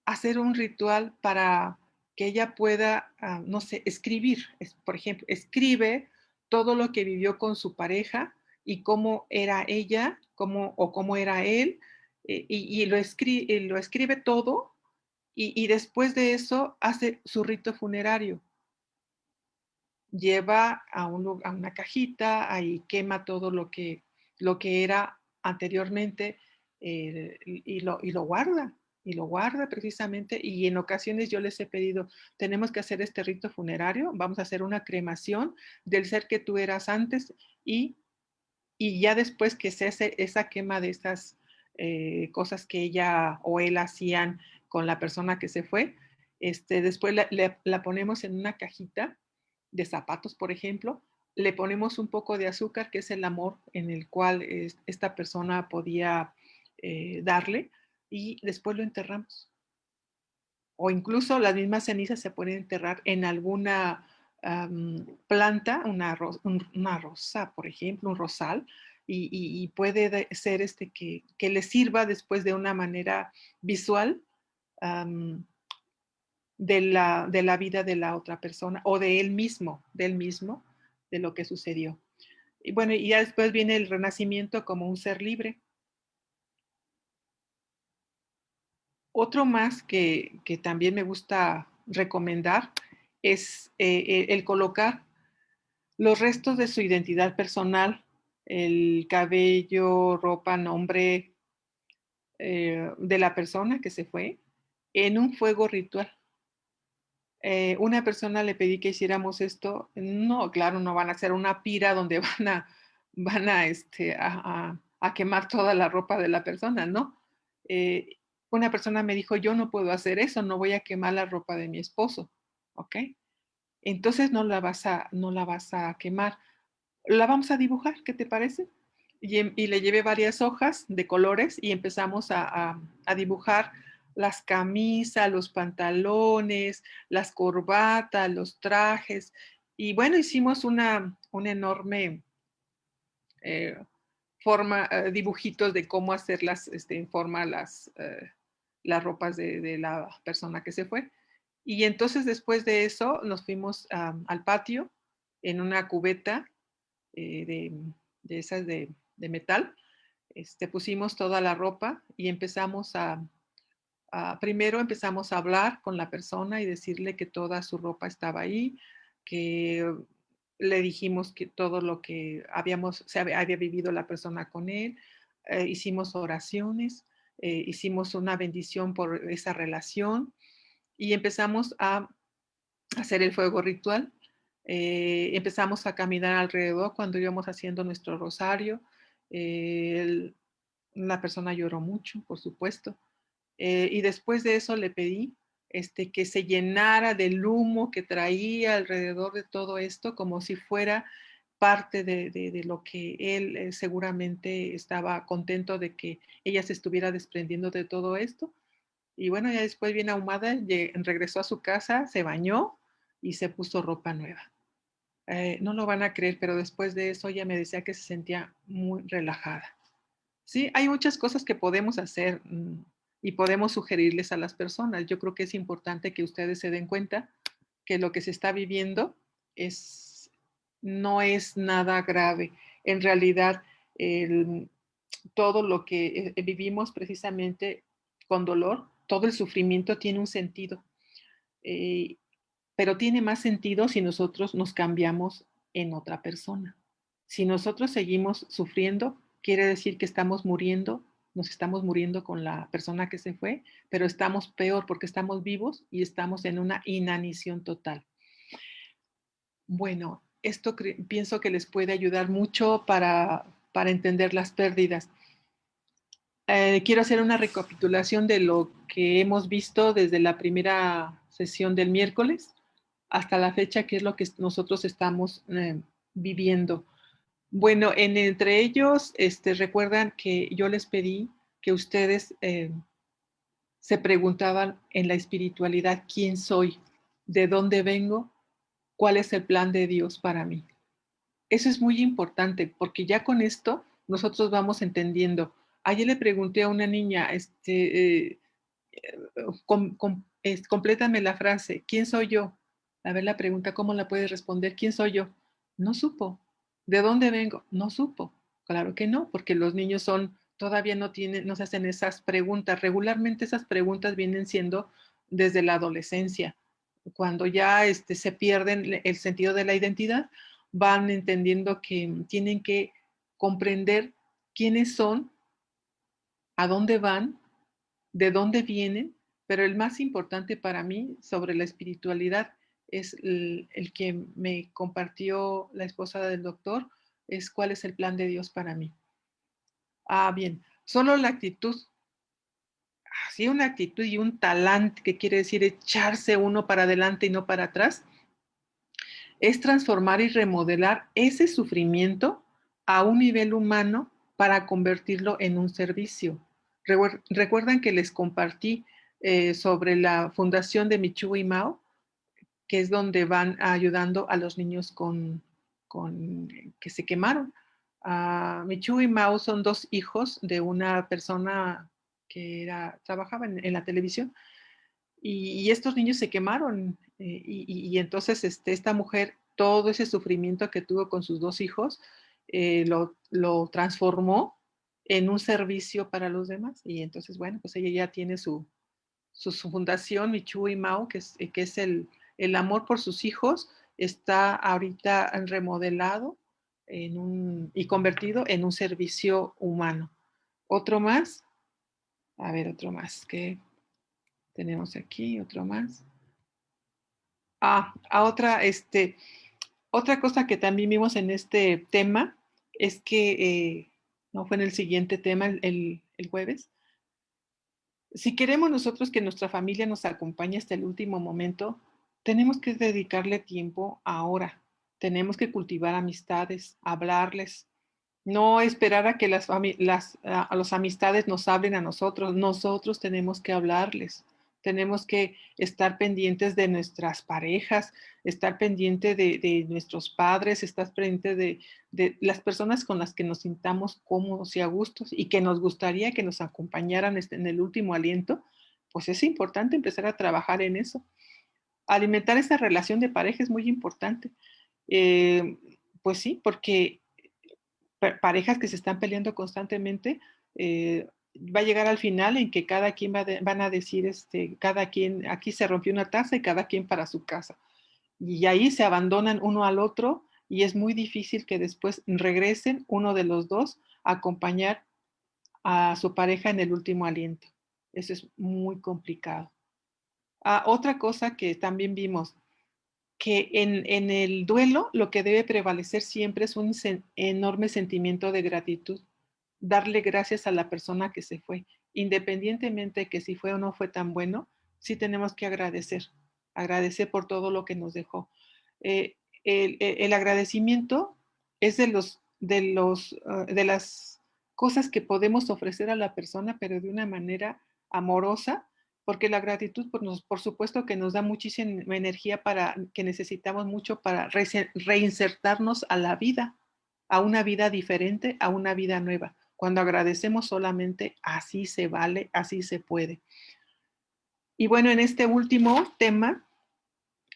hacer un ritual para que ella pueda, no sé, escribir. Por ejemplo, escribe todo lo que vivió con su pareja y cómo era ella, cómo era él, y lo escribe todo y después de eso hace su rito funerario. Lleva a una cajita, ahí quema todo lo que era anteriormente y lo guarda precisamente. Y en ocasiones yo les he pedido, tenemos que hacer este rito funerario, vamos a hacer una cremación del ser que tú eras antes y, y ya después que se hace esa quema de esas cosas que ella o él hacían con la persona que se fue, después la ponemos en una cajita de zapatos, por ejemplo, le ponemos un poco de azúcar, que es el amor en el cual esta persona podía darle, y después lo enterramos. O incluso las mismas cenizas se pueden enterrar en alguna planta, una rosa, por ejemplo, un rosal, y puede ser que le sirva después de una manera visual um, de la vida de la otra persona o de él mismo, de lo que sucedió. Y bueno, y ya después viene el renacimiento como un ser libre. Otro más que también me gusta recomendar es el colocar los restos de su identidad personal, el cabello, ropa, nombre de la persona que se fue, en un fuego ritual. Una persona le pedí que hiciéramos esto. No, claro, no van a hacer una pira donde van a quemar toda la ropa de la persona, ¿no? Eh, una persona me dijo, yo no puedo hacer eso, no voy a quemar la ropa de mi esposo, ¿ok? Entonces no la vas a quemar. La vamos a dibujar, ¿qué te parece? Y le llevé varias hojas de colores y empezamos a dibujar las camisas, los pantalones, las corbatas, los trajes. Y bueno, hicimos una enorme eh, dibujitos de cómo hacerlas en forma las ropas de la persona que se fue. Y entonces después de eso nos fuimos al patio en una cubeta de esas de metal. Pusimos toda la ropa y primero empezamos a hablar con la persona y decirle que toda su ropa estaba ahí, que le dijimos que todo lo que había vivido la persona con él, hicimos oraciones, hicimos una bendición por esa relación y empezamos hacer el fuego ritual. Empezamos a caminar alrededor cuando íbamos haciendo nuestro rosario. La persona lloró mucho, por supuesto. Y después de eso le pedí que se llenara del humo que traía alrededor de todo esto, como si fuera parte de lo que él seguramente estaba contento de que ella se estuviera desprendiendo de todo esto. Y bueno, ya después bien ahumada, regresó a su casa, se bañó y se puso ropa nueva. No lo van a creer, pero después de eso ella me decía que se sentía muy relajada. Sí, hay muchas cosas que podemos hacer y podemos sugerirles a las personas. Yo creo que es importante que ustedes se den cuenta que lo que se está viviendo es, no es nada grave. En realidad, el- todo lo que vivimos precisamente con dolor, todo el sufrimiento tiene un sentido, eh, pero tiene más sentido si nosotros nos cambiamos en otra persona. Si nosotros seguimos sufriendo, quiere decir que estamos muriendo, nos estamos muriendo con la persona que se fue, pero estamos peor porque estamos vivos y estamos en una inanición total. Bueno, esto pienso que les puede ayudar mucho para entender las pérdidas. Quiero hacer una recapitulación de lo que hemos visto desde la primera sesión del miércoles hasta la fecha, que es lo que nosotros estamos viviendo. Bueno, entre ellos, recuerdan que yo les pedí que ustedes se preguntaban en la espiritualidad quién soy, de dónde vengo, cuál es el plan de Dios para mí. Eso es muy importante porque ya con esto nosotros vamos entendiendo. Ayer le pregunté a una niña, complétame la frase, ¿quién soy yo? A ver la pregunta, ¿cómo la puedes responder? ¿Quién soy yo? No supo. ¿De dónde vengo? No supo. Claro que no, porque los niños todavía no tienen, no se hacen esas preguntas. Regularmente esas preguntas vienen siendo desde la adolescencia. Cuando ya se pierden el sentido de la identidad, van entendiendo que tienen que comprender quiénes son, a dónde van, de dónde vienen, pero el más importante para mí sobre la espiritualidad es el que me compartió la esposa del doctor, es cuál es el plan de Dios para mí. Ah, bien, solo la actitud, así una actitud y un talante, que quiere decir echarse uno para adelante y no para atrás, es transformar y remodelar ese sufrimiento a un nivel humano para convertirlo en un servicio. Recuerdan que les compartí sobre la fundación de Michu y Mao, que es donde van ayudando a los niños con que se quemaron. Michu y Mao son dos hijos de una persona que trabajaba en la televisión y estos niños se quemaron y entonces esta mujer, todo ese sufrimiento que tuvo con sus dos hijos, lo transformó en un servicio para los demás. Y entonces, bueno, pues ella ya tiene su fundación, Michu y Mao, que es el amor por sus hijos, está ahorita remodelado y convertido en un servicio humano. Otro más, a ver, otro más, que tenemos aquí, otro más. Otra cosa que también vimos en este tema es que, no fue en el siguiente tema, el jueves, si queremos nosotros que nuestra familia nos acompañe hasta el último momento, tenemos que dedicarle tiempo ahora. Tenemos que cultivar amistades, hablarles, no esperar a que las amistades nos hablen a nosotros. Nosotros tenemos que hablarles. Tenemos que estar pendientes de nuestras parejas, estar pendiente de nuestros padres, estar pendiente de las personas con las que nos sintamos cómodos y a gustos y que nos gustaría que nos acompañaran en el último aliento. Pues es importante empezar a trabajar en eso. Alimentar esa relación de pareja es muy importante. Eh, pues sí, porque parejas que se están peleando constantemente, va a llegar al final en que cada quien van a decir, cada quien, aquí se rompió una taza y cada quien para su casa. Y ahí se abandonan uno al otro y es muy difícil que después regresen uno de los dos a acompañar a su pareja en el último aliento. Eso es muy complicado. Otra cosa que también vimos, que en el duelo lo que debe prevalecer siempre es un enorme sentimiento de gratitud, darle gracias a la persona que se fue, independientemente de que si fue o no fue tan bueno, sí tenemos que agradecer, agradecer por todo lo que nos dejó. Eh, el agradecimiento es de las cosas que podemos ofrecer a la persona, pero de una manera amorosa, porque la gratitud, por supuesto, que nos da muchísima energía que necesitamos mucho para reinsertarnos a la vida, a una vida diferente, a una vida nueva. Cuando agradecemos solamente, así se vale, así se puede. Y bueno, en este último tema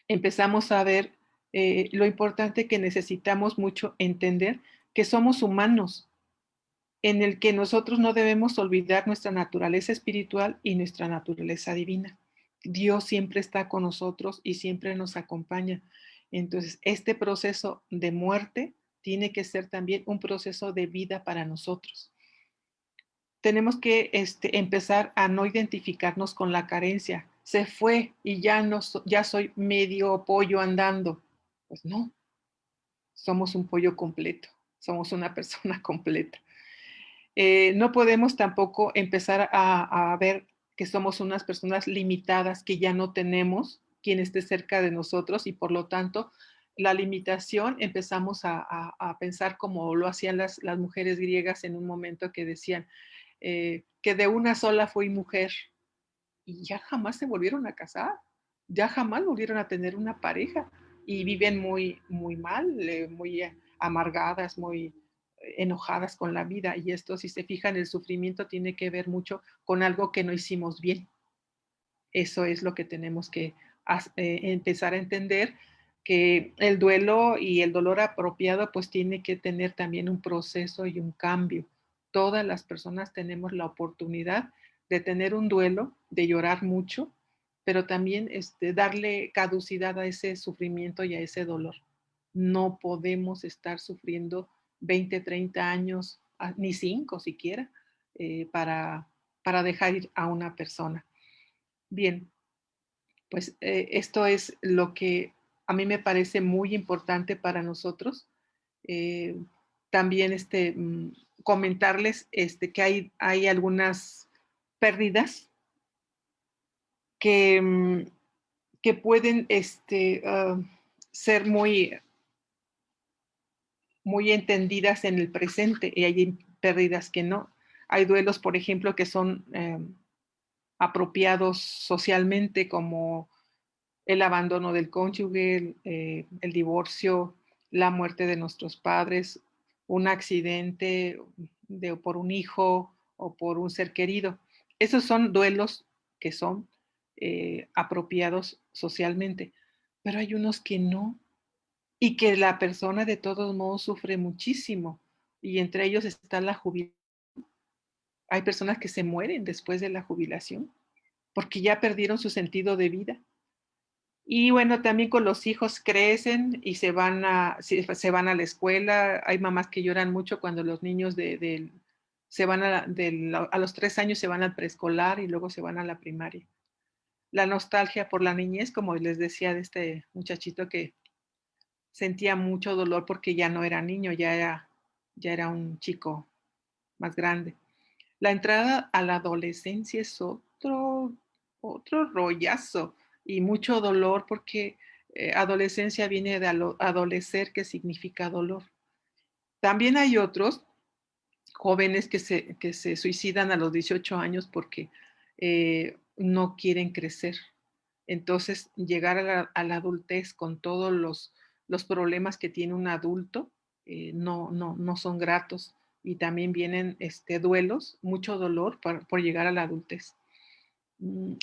empezamos a ver lo importante que necesitamos mucho entender que somos humanos, en el que nosotros no debemos olvidar nuestra naturaleza espiritual y nuestra naturaleza divina. Dios siempre está con nosotros y siempre nos acompaña. Entonces, este proceso de muerte tiene que ser también un proceso de vida para nosotros. Tenemos que empezar a no identificarnos con la carencia. Se fue y ya, no, ya soy medio pollo andando. Pues no, somos un pollo completo, somos una persona completa. No podemos tampoco empezar a ver que somos unas personas limitadas, que ya no tenemos quien esté cerca de nosotros y por lo tanto la limitación empezamos a pensar como lo hacían las mujeres griegas en un momento que decían que de una sola fui mujer y ya jamás se volvieron a casar, ya jamás volvieron a tener una pareja y viven muy, muy mal, muy amargadas, muy enojadas con la vida. Y esto, si se fijan, el sufrimiento tiene que ver mucho con algo que no hicimos bien. Eso es lo que tenemos que empezar a entender, que el duelo y el dolor apropiado pues tiene que tener también un proceso y un cambio. Todas las personas tenemos la oportunidad de tener un duelo, de llorar mucho, pero también darle caducidad a ese sufrimiento y a ese dolor. No podemos estar sufriendo 20, 30 años, ni 5 siquiera, para dejar ir a una persona. Bien, pues esto es lo que a mí me parece muy importante para nosotros. Eh, también comentarles que hay algunas pérdidas que, que pueden ser muy, muy entendidas en el presente y hay pérdidas que no. Hay duelos, por ejemplo, que son apropiados socialmente, como el abandono del cónyuge, el divorcio, la muerte de nuestros padres, un accidente por un hijo o por un ser querido. Esos son duelos que son apropiados socialmente, pero hay unos que no y que la persona de todos modos sufre muchísimo y entre ellos está la jubilación. Hay personas que se mueren después de la jubilación porque ya perdieron su sentido de vida. Y bueno, también con los hijos crecen y se van a la escuela. Hay mamás que lloran mucho cuando los niños se van a los 3 años se van al preescolar y luego se van a la primaria. La nostalgia por la niñez, como les decía de este muchachito que sentía mucho dolor porque ya no era niño, ya era un chico más grande. La entrada a la adolescencia es otro rollazo y mucho dolor porque adolescencia viene de adolecer, que significa dolor. También hay otros jóvenes que se suicidan a los 18 años porque no quieren crecer. Entonces, llegar a la adultez con todos los problemas que tiene un adulto no son gratos y también vienen duelos, mucho dolor por llegar a la adultez. Mm,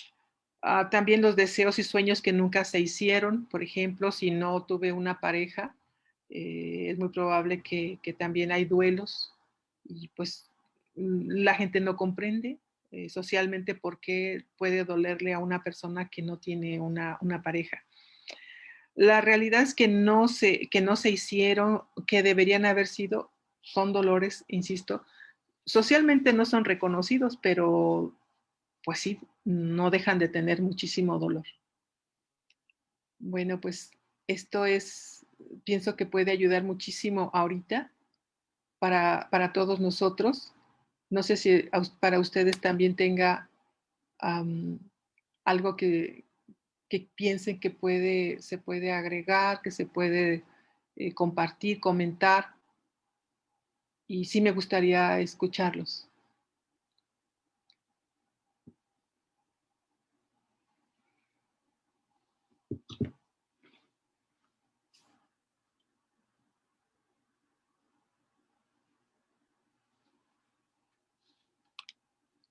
también los deseos y sueños que nunca se hicieron, por ejemplo, si no tuve una pareja, es muy probable que también hay duelos y pues la gente no comprende socialmente por qué puede dolerle a una persona que no tiene una pareja. La realidad es que no se hicieron, que deberían haber sido, son dolores, insisto, socialmente no son reconocidos, pero pues sí, no dejan de tener muchísimo dolor. Bueno, pues esto pienso que puede ayudar muchísimo ahorita para todos nosotros. No sé si para ustedes también tenga am, algo que piensen que se puede agregar, que se puede compartir, comentar, y sí me gustaría escucharlos.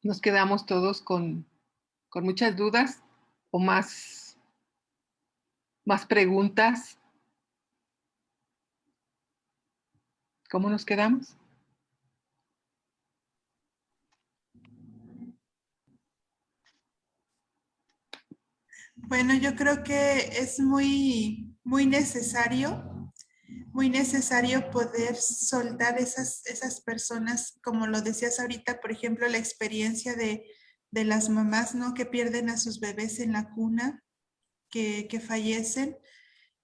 Nos quedamos todos con muchas dudas o más preguntas. ¿Cómo nos quedamos? Bueno, yo creo que es muy necesario poder soltar esas personas, como lo decías ahorita, por ejemplo, la experiencia de las mamás, ¿no? Que pierden a sus bebés en la cuna, que fallecen.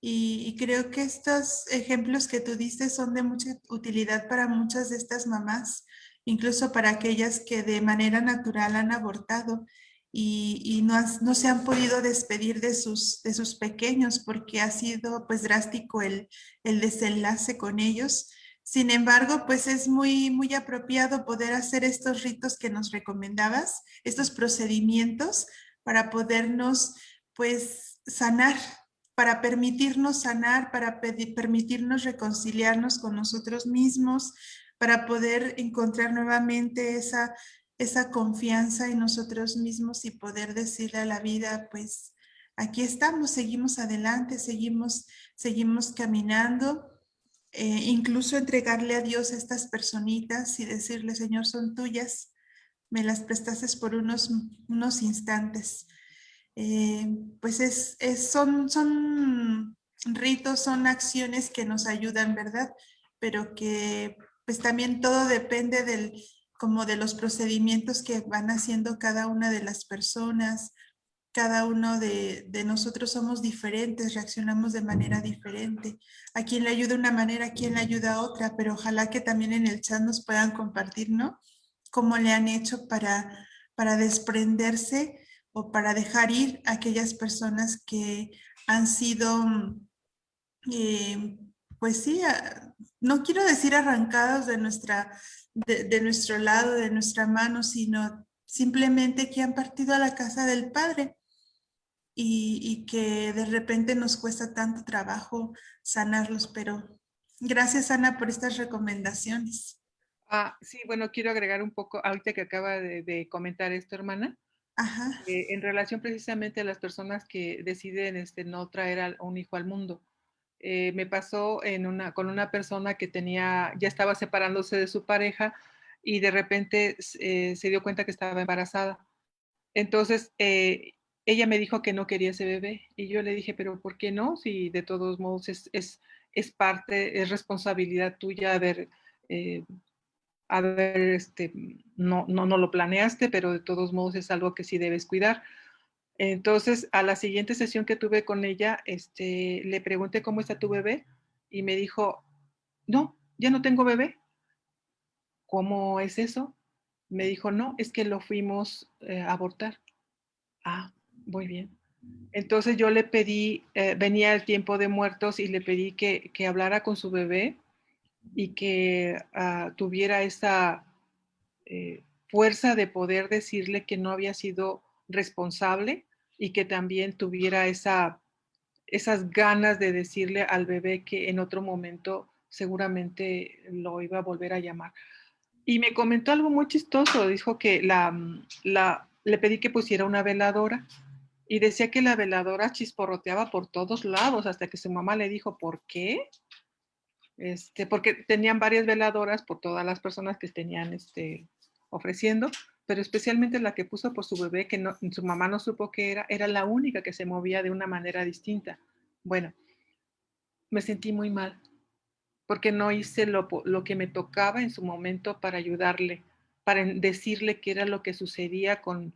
Y creo que estos ejemplos que tú diste son de mucha utilidad para muchas de estas mamás, incluso para aquellas que de manera natural han abortado y no se han podido despedir de sus pequeños porque ha sido pues drástico el desenlace con ellos. Sin embargo, pues es muy apropiado poder hacer estos ritos que nos recomendabas, estos procedimientos para podernos pues sanar, para permitirnos sanar, para permitirnos reconciliarnos con nosotros mismos, para poder encontrar nuevamente esa confianza en nosotros mismos y poder decirle a la vida, pues aquí estamos, seguimos adelante, seguimos caminando. Incluso entregarle a Dios a estas personitas y decirle, Señor, son tuyas, me las prestaste por unos instantes. Pues son ritos, son acciones que nos ayudan, ¿verdad? Pero que pues también todo depende como de los procedimientos que van haciendo cada una de las personas. Cada uno de nosotros somos diferentes, reaccionamos de manera diferente. A quien le ayuda una manera, a quien le ayuda otra, pero ojalá que también en el chat nos puedan compartir, ¿no? Cómo le han hecho para desprenderse o para dejar ir a aquellas personas que han sido, eh, pues sí, no quiero decir arrancados de nuestro lado, de nuestra mano, sino simplemente que han partido a la casa del Padre y que de repente nos cuesta tanto trabajo sanarlos, pero gracias Ana por estas recomendaciones. Sí, bueno, quiero agregar un poco, ahorita que acaba de comentar esto, hermana, Ajá. en relación precisamente a las personas que deciden no traer a un hijo al mundo. Me pasó con una persona que ya estaba separándose de su pareja y de repente se dio cuenta que estaba embarazada. Entonces, ella me dijo que no quería ese bebé y yo le dije, pero ¿por qué no? Si de todos modos es parte, es responsabilidad tuya eh, no lo planeaste, pero de todos modos es algo que sí debes cuidar. Entonces, a la siguiente sesión que tuve con ella, le pregunté cómo está tu bebé y me dijo, no, ya no tengo bebé. ¿Cómo es eso? Me dijo, no, es que lo fuimos a abortar. Ah, muy bien. Entonces yo le pedí, venía el tiempo de muertos y le pedí que hablara con su bebé y que tuviera esa fuerza de poder decirle que no había sido responsable y que también tuviera esas ganas de decirle al bebé que en otro momento seguramente lo iba a volver a llamar. Y me comentó algo muy chistoso, dijo que le pedí que pusiera una veladora y decía que la veladora chisporroteaba por todos lados hasta que su mamá le dijo, ¿por qué? Porque tenían varias veladoras por todas las personas que tenían ofreciendo, pero especialmente la que puso por su bebé, que no, su mamá no supo que era la única que se movía de una manera distinta. Bueno, me sentí muy mal, porque no hice lo que me tocaba en su momento para ayudarle, para decirle qué era lo que sucedía con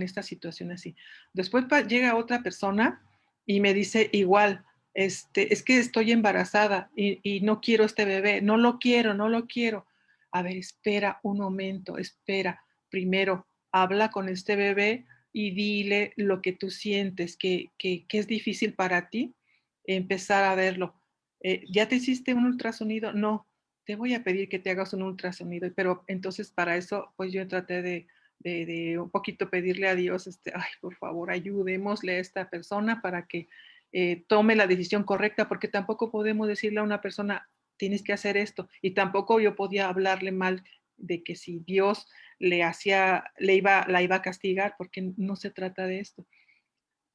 esta situación así. Después llega otra persona y me dice igual, es que estoy embarazada y no quiero este bebé, no lo quiero, no lo quiero. A ver, espera un momento, espera. Primero, habla con este bebé y dile lo que tú sientes, que es difícil para ti empezar a verlo. ¿Ya te hiciste un ultrasonido? No, te voy a pedir que te hagas un ultrasonido, pero entonces para eso, pues yo traté de un poquito pedirle a Dios, ay, por favor, ayudémosle a esta persona para que tome la decisión correcta, porque tampoco podemos decirle a una persona, tienes que hacer esto, y tampoco yo podía hablarle mal de que si Dios la iba a castigar, porque no se trata de esto.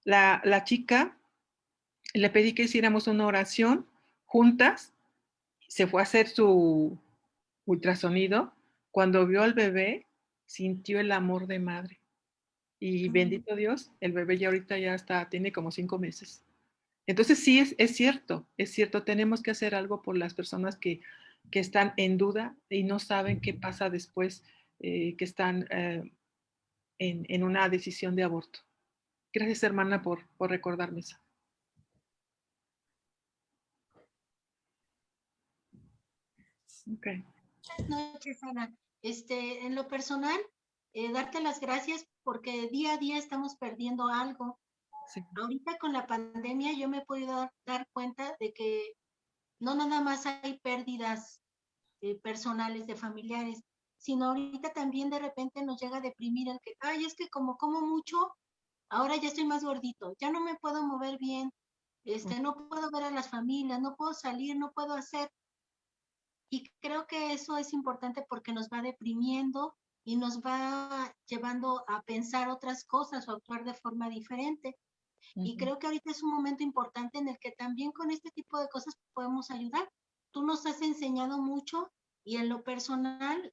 La chica, le pedí que hiciéramos una oración juntas, se fue a hacer su ultrasonido, cuando vio al bebé, sintió el amor de madre. Y bendito Dios, el bebé ya ahorita ya está, tiene como 5 meses. Entonces sí, es cierto, tenemos que hacer algo por las personas que están en duda y no saben qué pasa después, que están en una decisión de aborto. Gracias, hermana, por recordarme eso. Okay. Buenas noches, Ana. En lo personal, darte las gracias porque día a día estamos perdiendo algo. Sí. Ahorita con la pandemia yo me he podido dar cuenta de que no nada más hay pérdidas personales de familiares, sino ahorita también de repente nos llega a deprimir el que, ay, es que como mucho, ahora ya estoy más gordito, ya no me puedo mover bien, no puedo ver a las familias, no puedo salir, no puedo hacer. Y creo que eso es importante porque nos va deprimiendo y nos va llevando a pensar otras cosas o actuar de forma diferente. Y creo que ahorita es un momento importante en el que también con este tipo de cosas podemos ayudar. Tú nos has enseñado mucho y en lo personal,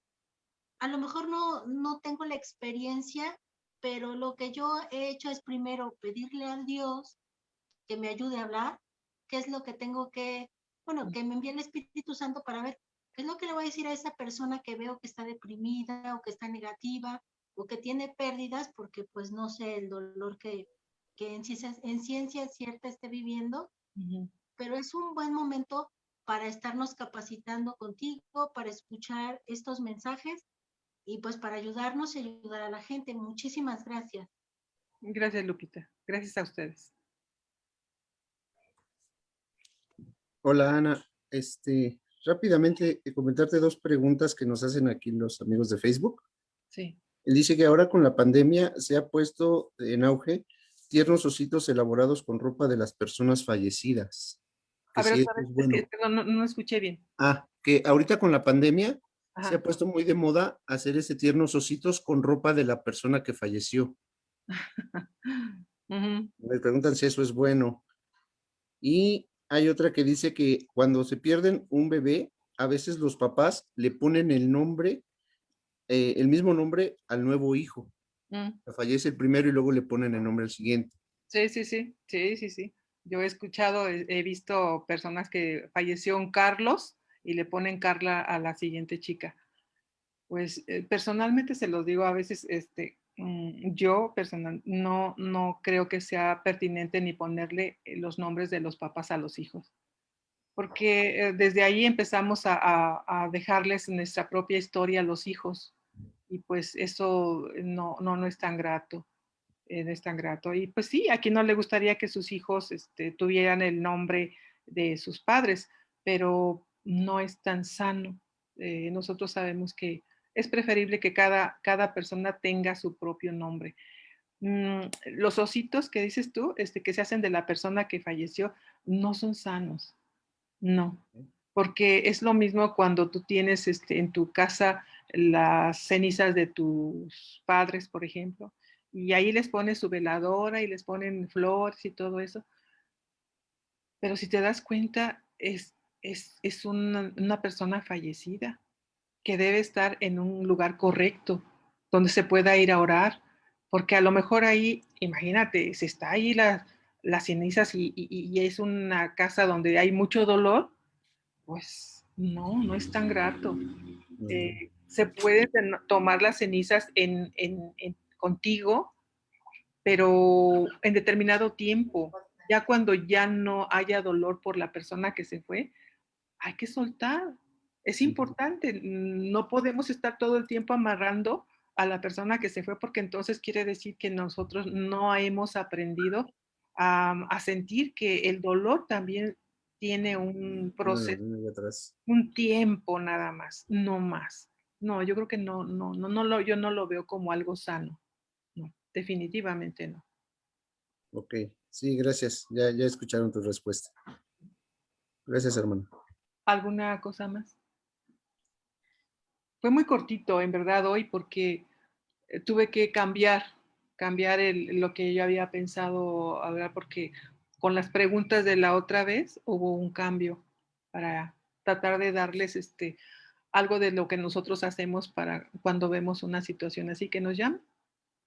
a lo mejor no tengo la experiencia, pero lo que yo he hecho es primero pedirle a Dios que me ayude a hablar, qué es lo que tengo que, bueno, que me envíe el Espíritu Santo para ver qué es lo que le voy a decir a esa persona que veo que está deprimida o que está negativa o que tiene pérdidas porque pues no sé el dolor que en ciencia cierta esté viviendo, pero es un buen momento para estarnos capacitando contigo, para escuchar estos mensajes y pues para ayudarnos y ayudar a la gente. Muchísimas gracias. Gracias, Lupita. Gracias a ustedes. Hola Ana, rápidamente comentarte dos preguntas que nos hacen aquí los amigos de Facebook. Sí. Él dice que ahora con la pandemia se ha puesto en auge tiernos ositos elaborados con ropa de las personas fallecidas. A Que ver, sí, otra esto vez, es es que bueno. perdón, no escuché bien. Que ahorita con la pandemia se ha Ajá. puesto muy de moda hacer ese tiernos ositos con ropa de la persona que falleció. Me preguntan si eso es bueno. Y hay otra que dice que cuando se pierden un bebé, a veces los papás le ponen el nombre, el mismo nombre al nuevo hijo. Mm. Fallece el primero y luego le ponen el nombre al siguiente. Sí, sí, sí, sí, sí, sí. Yo he escuchado, he visto personas que falleció un Carlos y le ponen Carla a la siguiente chica. Pues personalmente se los digo a veces, yo personal no creo que sea pertinente ni ponerle los nombres de los papás a los hijos, porque desde ahí empezamos a dejarles nuestra propia historia a los hijos y pues eso no es tan grato. No es tan grato. Y pues sí, a quien no le gustaría que sus hijos tuvieran el nombre de sus padres, pero no es tan sano. Nosotros sabemos que es preferible que cada persona tenga su propio nombre. Los ositos que dices tú, que se hacen de la persona que falleció, no son sanos. No, porque es lo mismo cuando tú tienes en tu casa las cenizas de tus padres, por ejemplo, y ahí les pones su veladora y les ponen flores y todo eso. Pero si te das cuenta, es una persona fallecida que debe estar en un lugar correcto, donde se pueda ir a orar, porque a lo mejor ahí, imagínate, si está ahí las cenizas y es una casa donde hay mucho dolor, pues no es tan grato. Se pueden tomar las cenizas contigo, pero en determinado tiempo. Ya cuando ya no haya dolor por la persona que se fue, hay que soltar. Es importante. No podemos estar todo el tiempo amarrando a la persona que se fue, porque entonces quiere decir que nosotros no hemos aprendido a sentir que el dolor también tiene un No, no, proceso, no, no, atrás. un tiempo nada más, no más. No, yo creo que yo no lo veo como algo sano. No, definitivamente no. Ok, sí, gracias. Ya escucharon tu respuesta. Gracias, hermano. ¿Alguna cosa más? Fue muy cortito, en verdad, hoy, porque tuve que cambiar lo que yo había pensado hablar, porque con las preguntas de la otra vez hubo un cambio para tratar de darles algo de lo que nosotros hacemos para cuando vemos una situación así que nos llaman.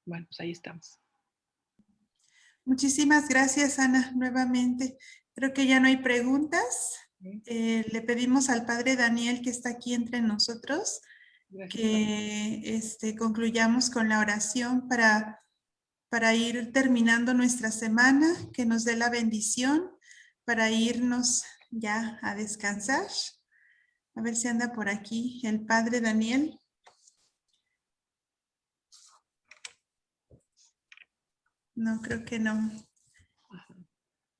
Bueno, pues ahí estamos. Muchísimas gracias, Ana, nuevamente. Creo que ya no hay preguntas. Le pedimos al Padre Daniel, que está aquí entre nosotros, Gracias. que concluyamos con la oración para ir terminando nuestra semana, que nos dé la bendición para irnos ya a descansar. A ver si anda por aquí el Padre Daniel. No, creo que no.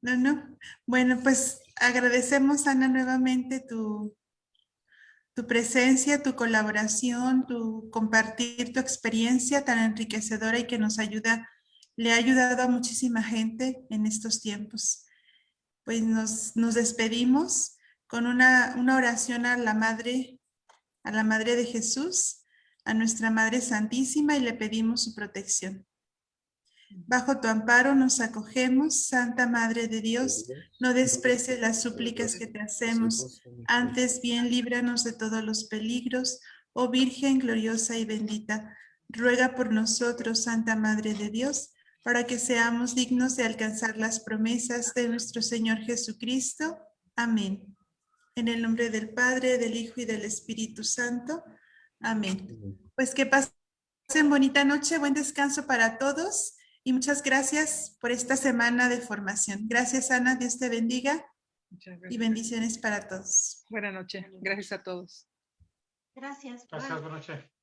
No. Bueno, pues agradecemos, Ana, nuevamente tu presencia, tu colaboración, tu compartir tu experiencia tan enriquecedora y que le ha ayudado a muchísima gente en estos tiempos. Pues nos despedimos con una oración a la Madre de Jesús, a nuestra Madre Santísima, y le pedimos su protección. Bajo tu amparo nos acogemos, Santa Madre de Dios, no desprecies las súplicas que te hacemos, antes bien líbranos de todos los peligros, oh Virgen gloriosa y bendita. Ruega por nosotros, Santa Madre de Dios, para que seamos dignos de alcanzar las promesas de nuestro Señor Jesucristo. Amén. En el nombre del Padre, del Hijo y del Espíritu Santo. Amén. Pues que pasen bonita noche, buen descanso para todos y muchas gracias por esta semana de formación. Gracias, Ana, Dios te bendiga. Muchas gracias. Y bendiciones para todos. Buenas noches. Gracias a todos. Gracias. Gracias, buenas noches.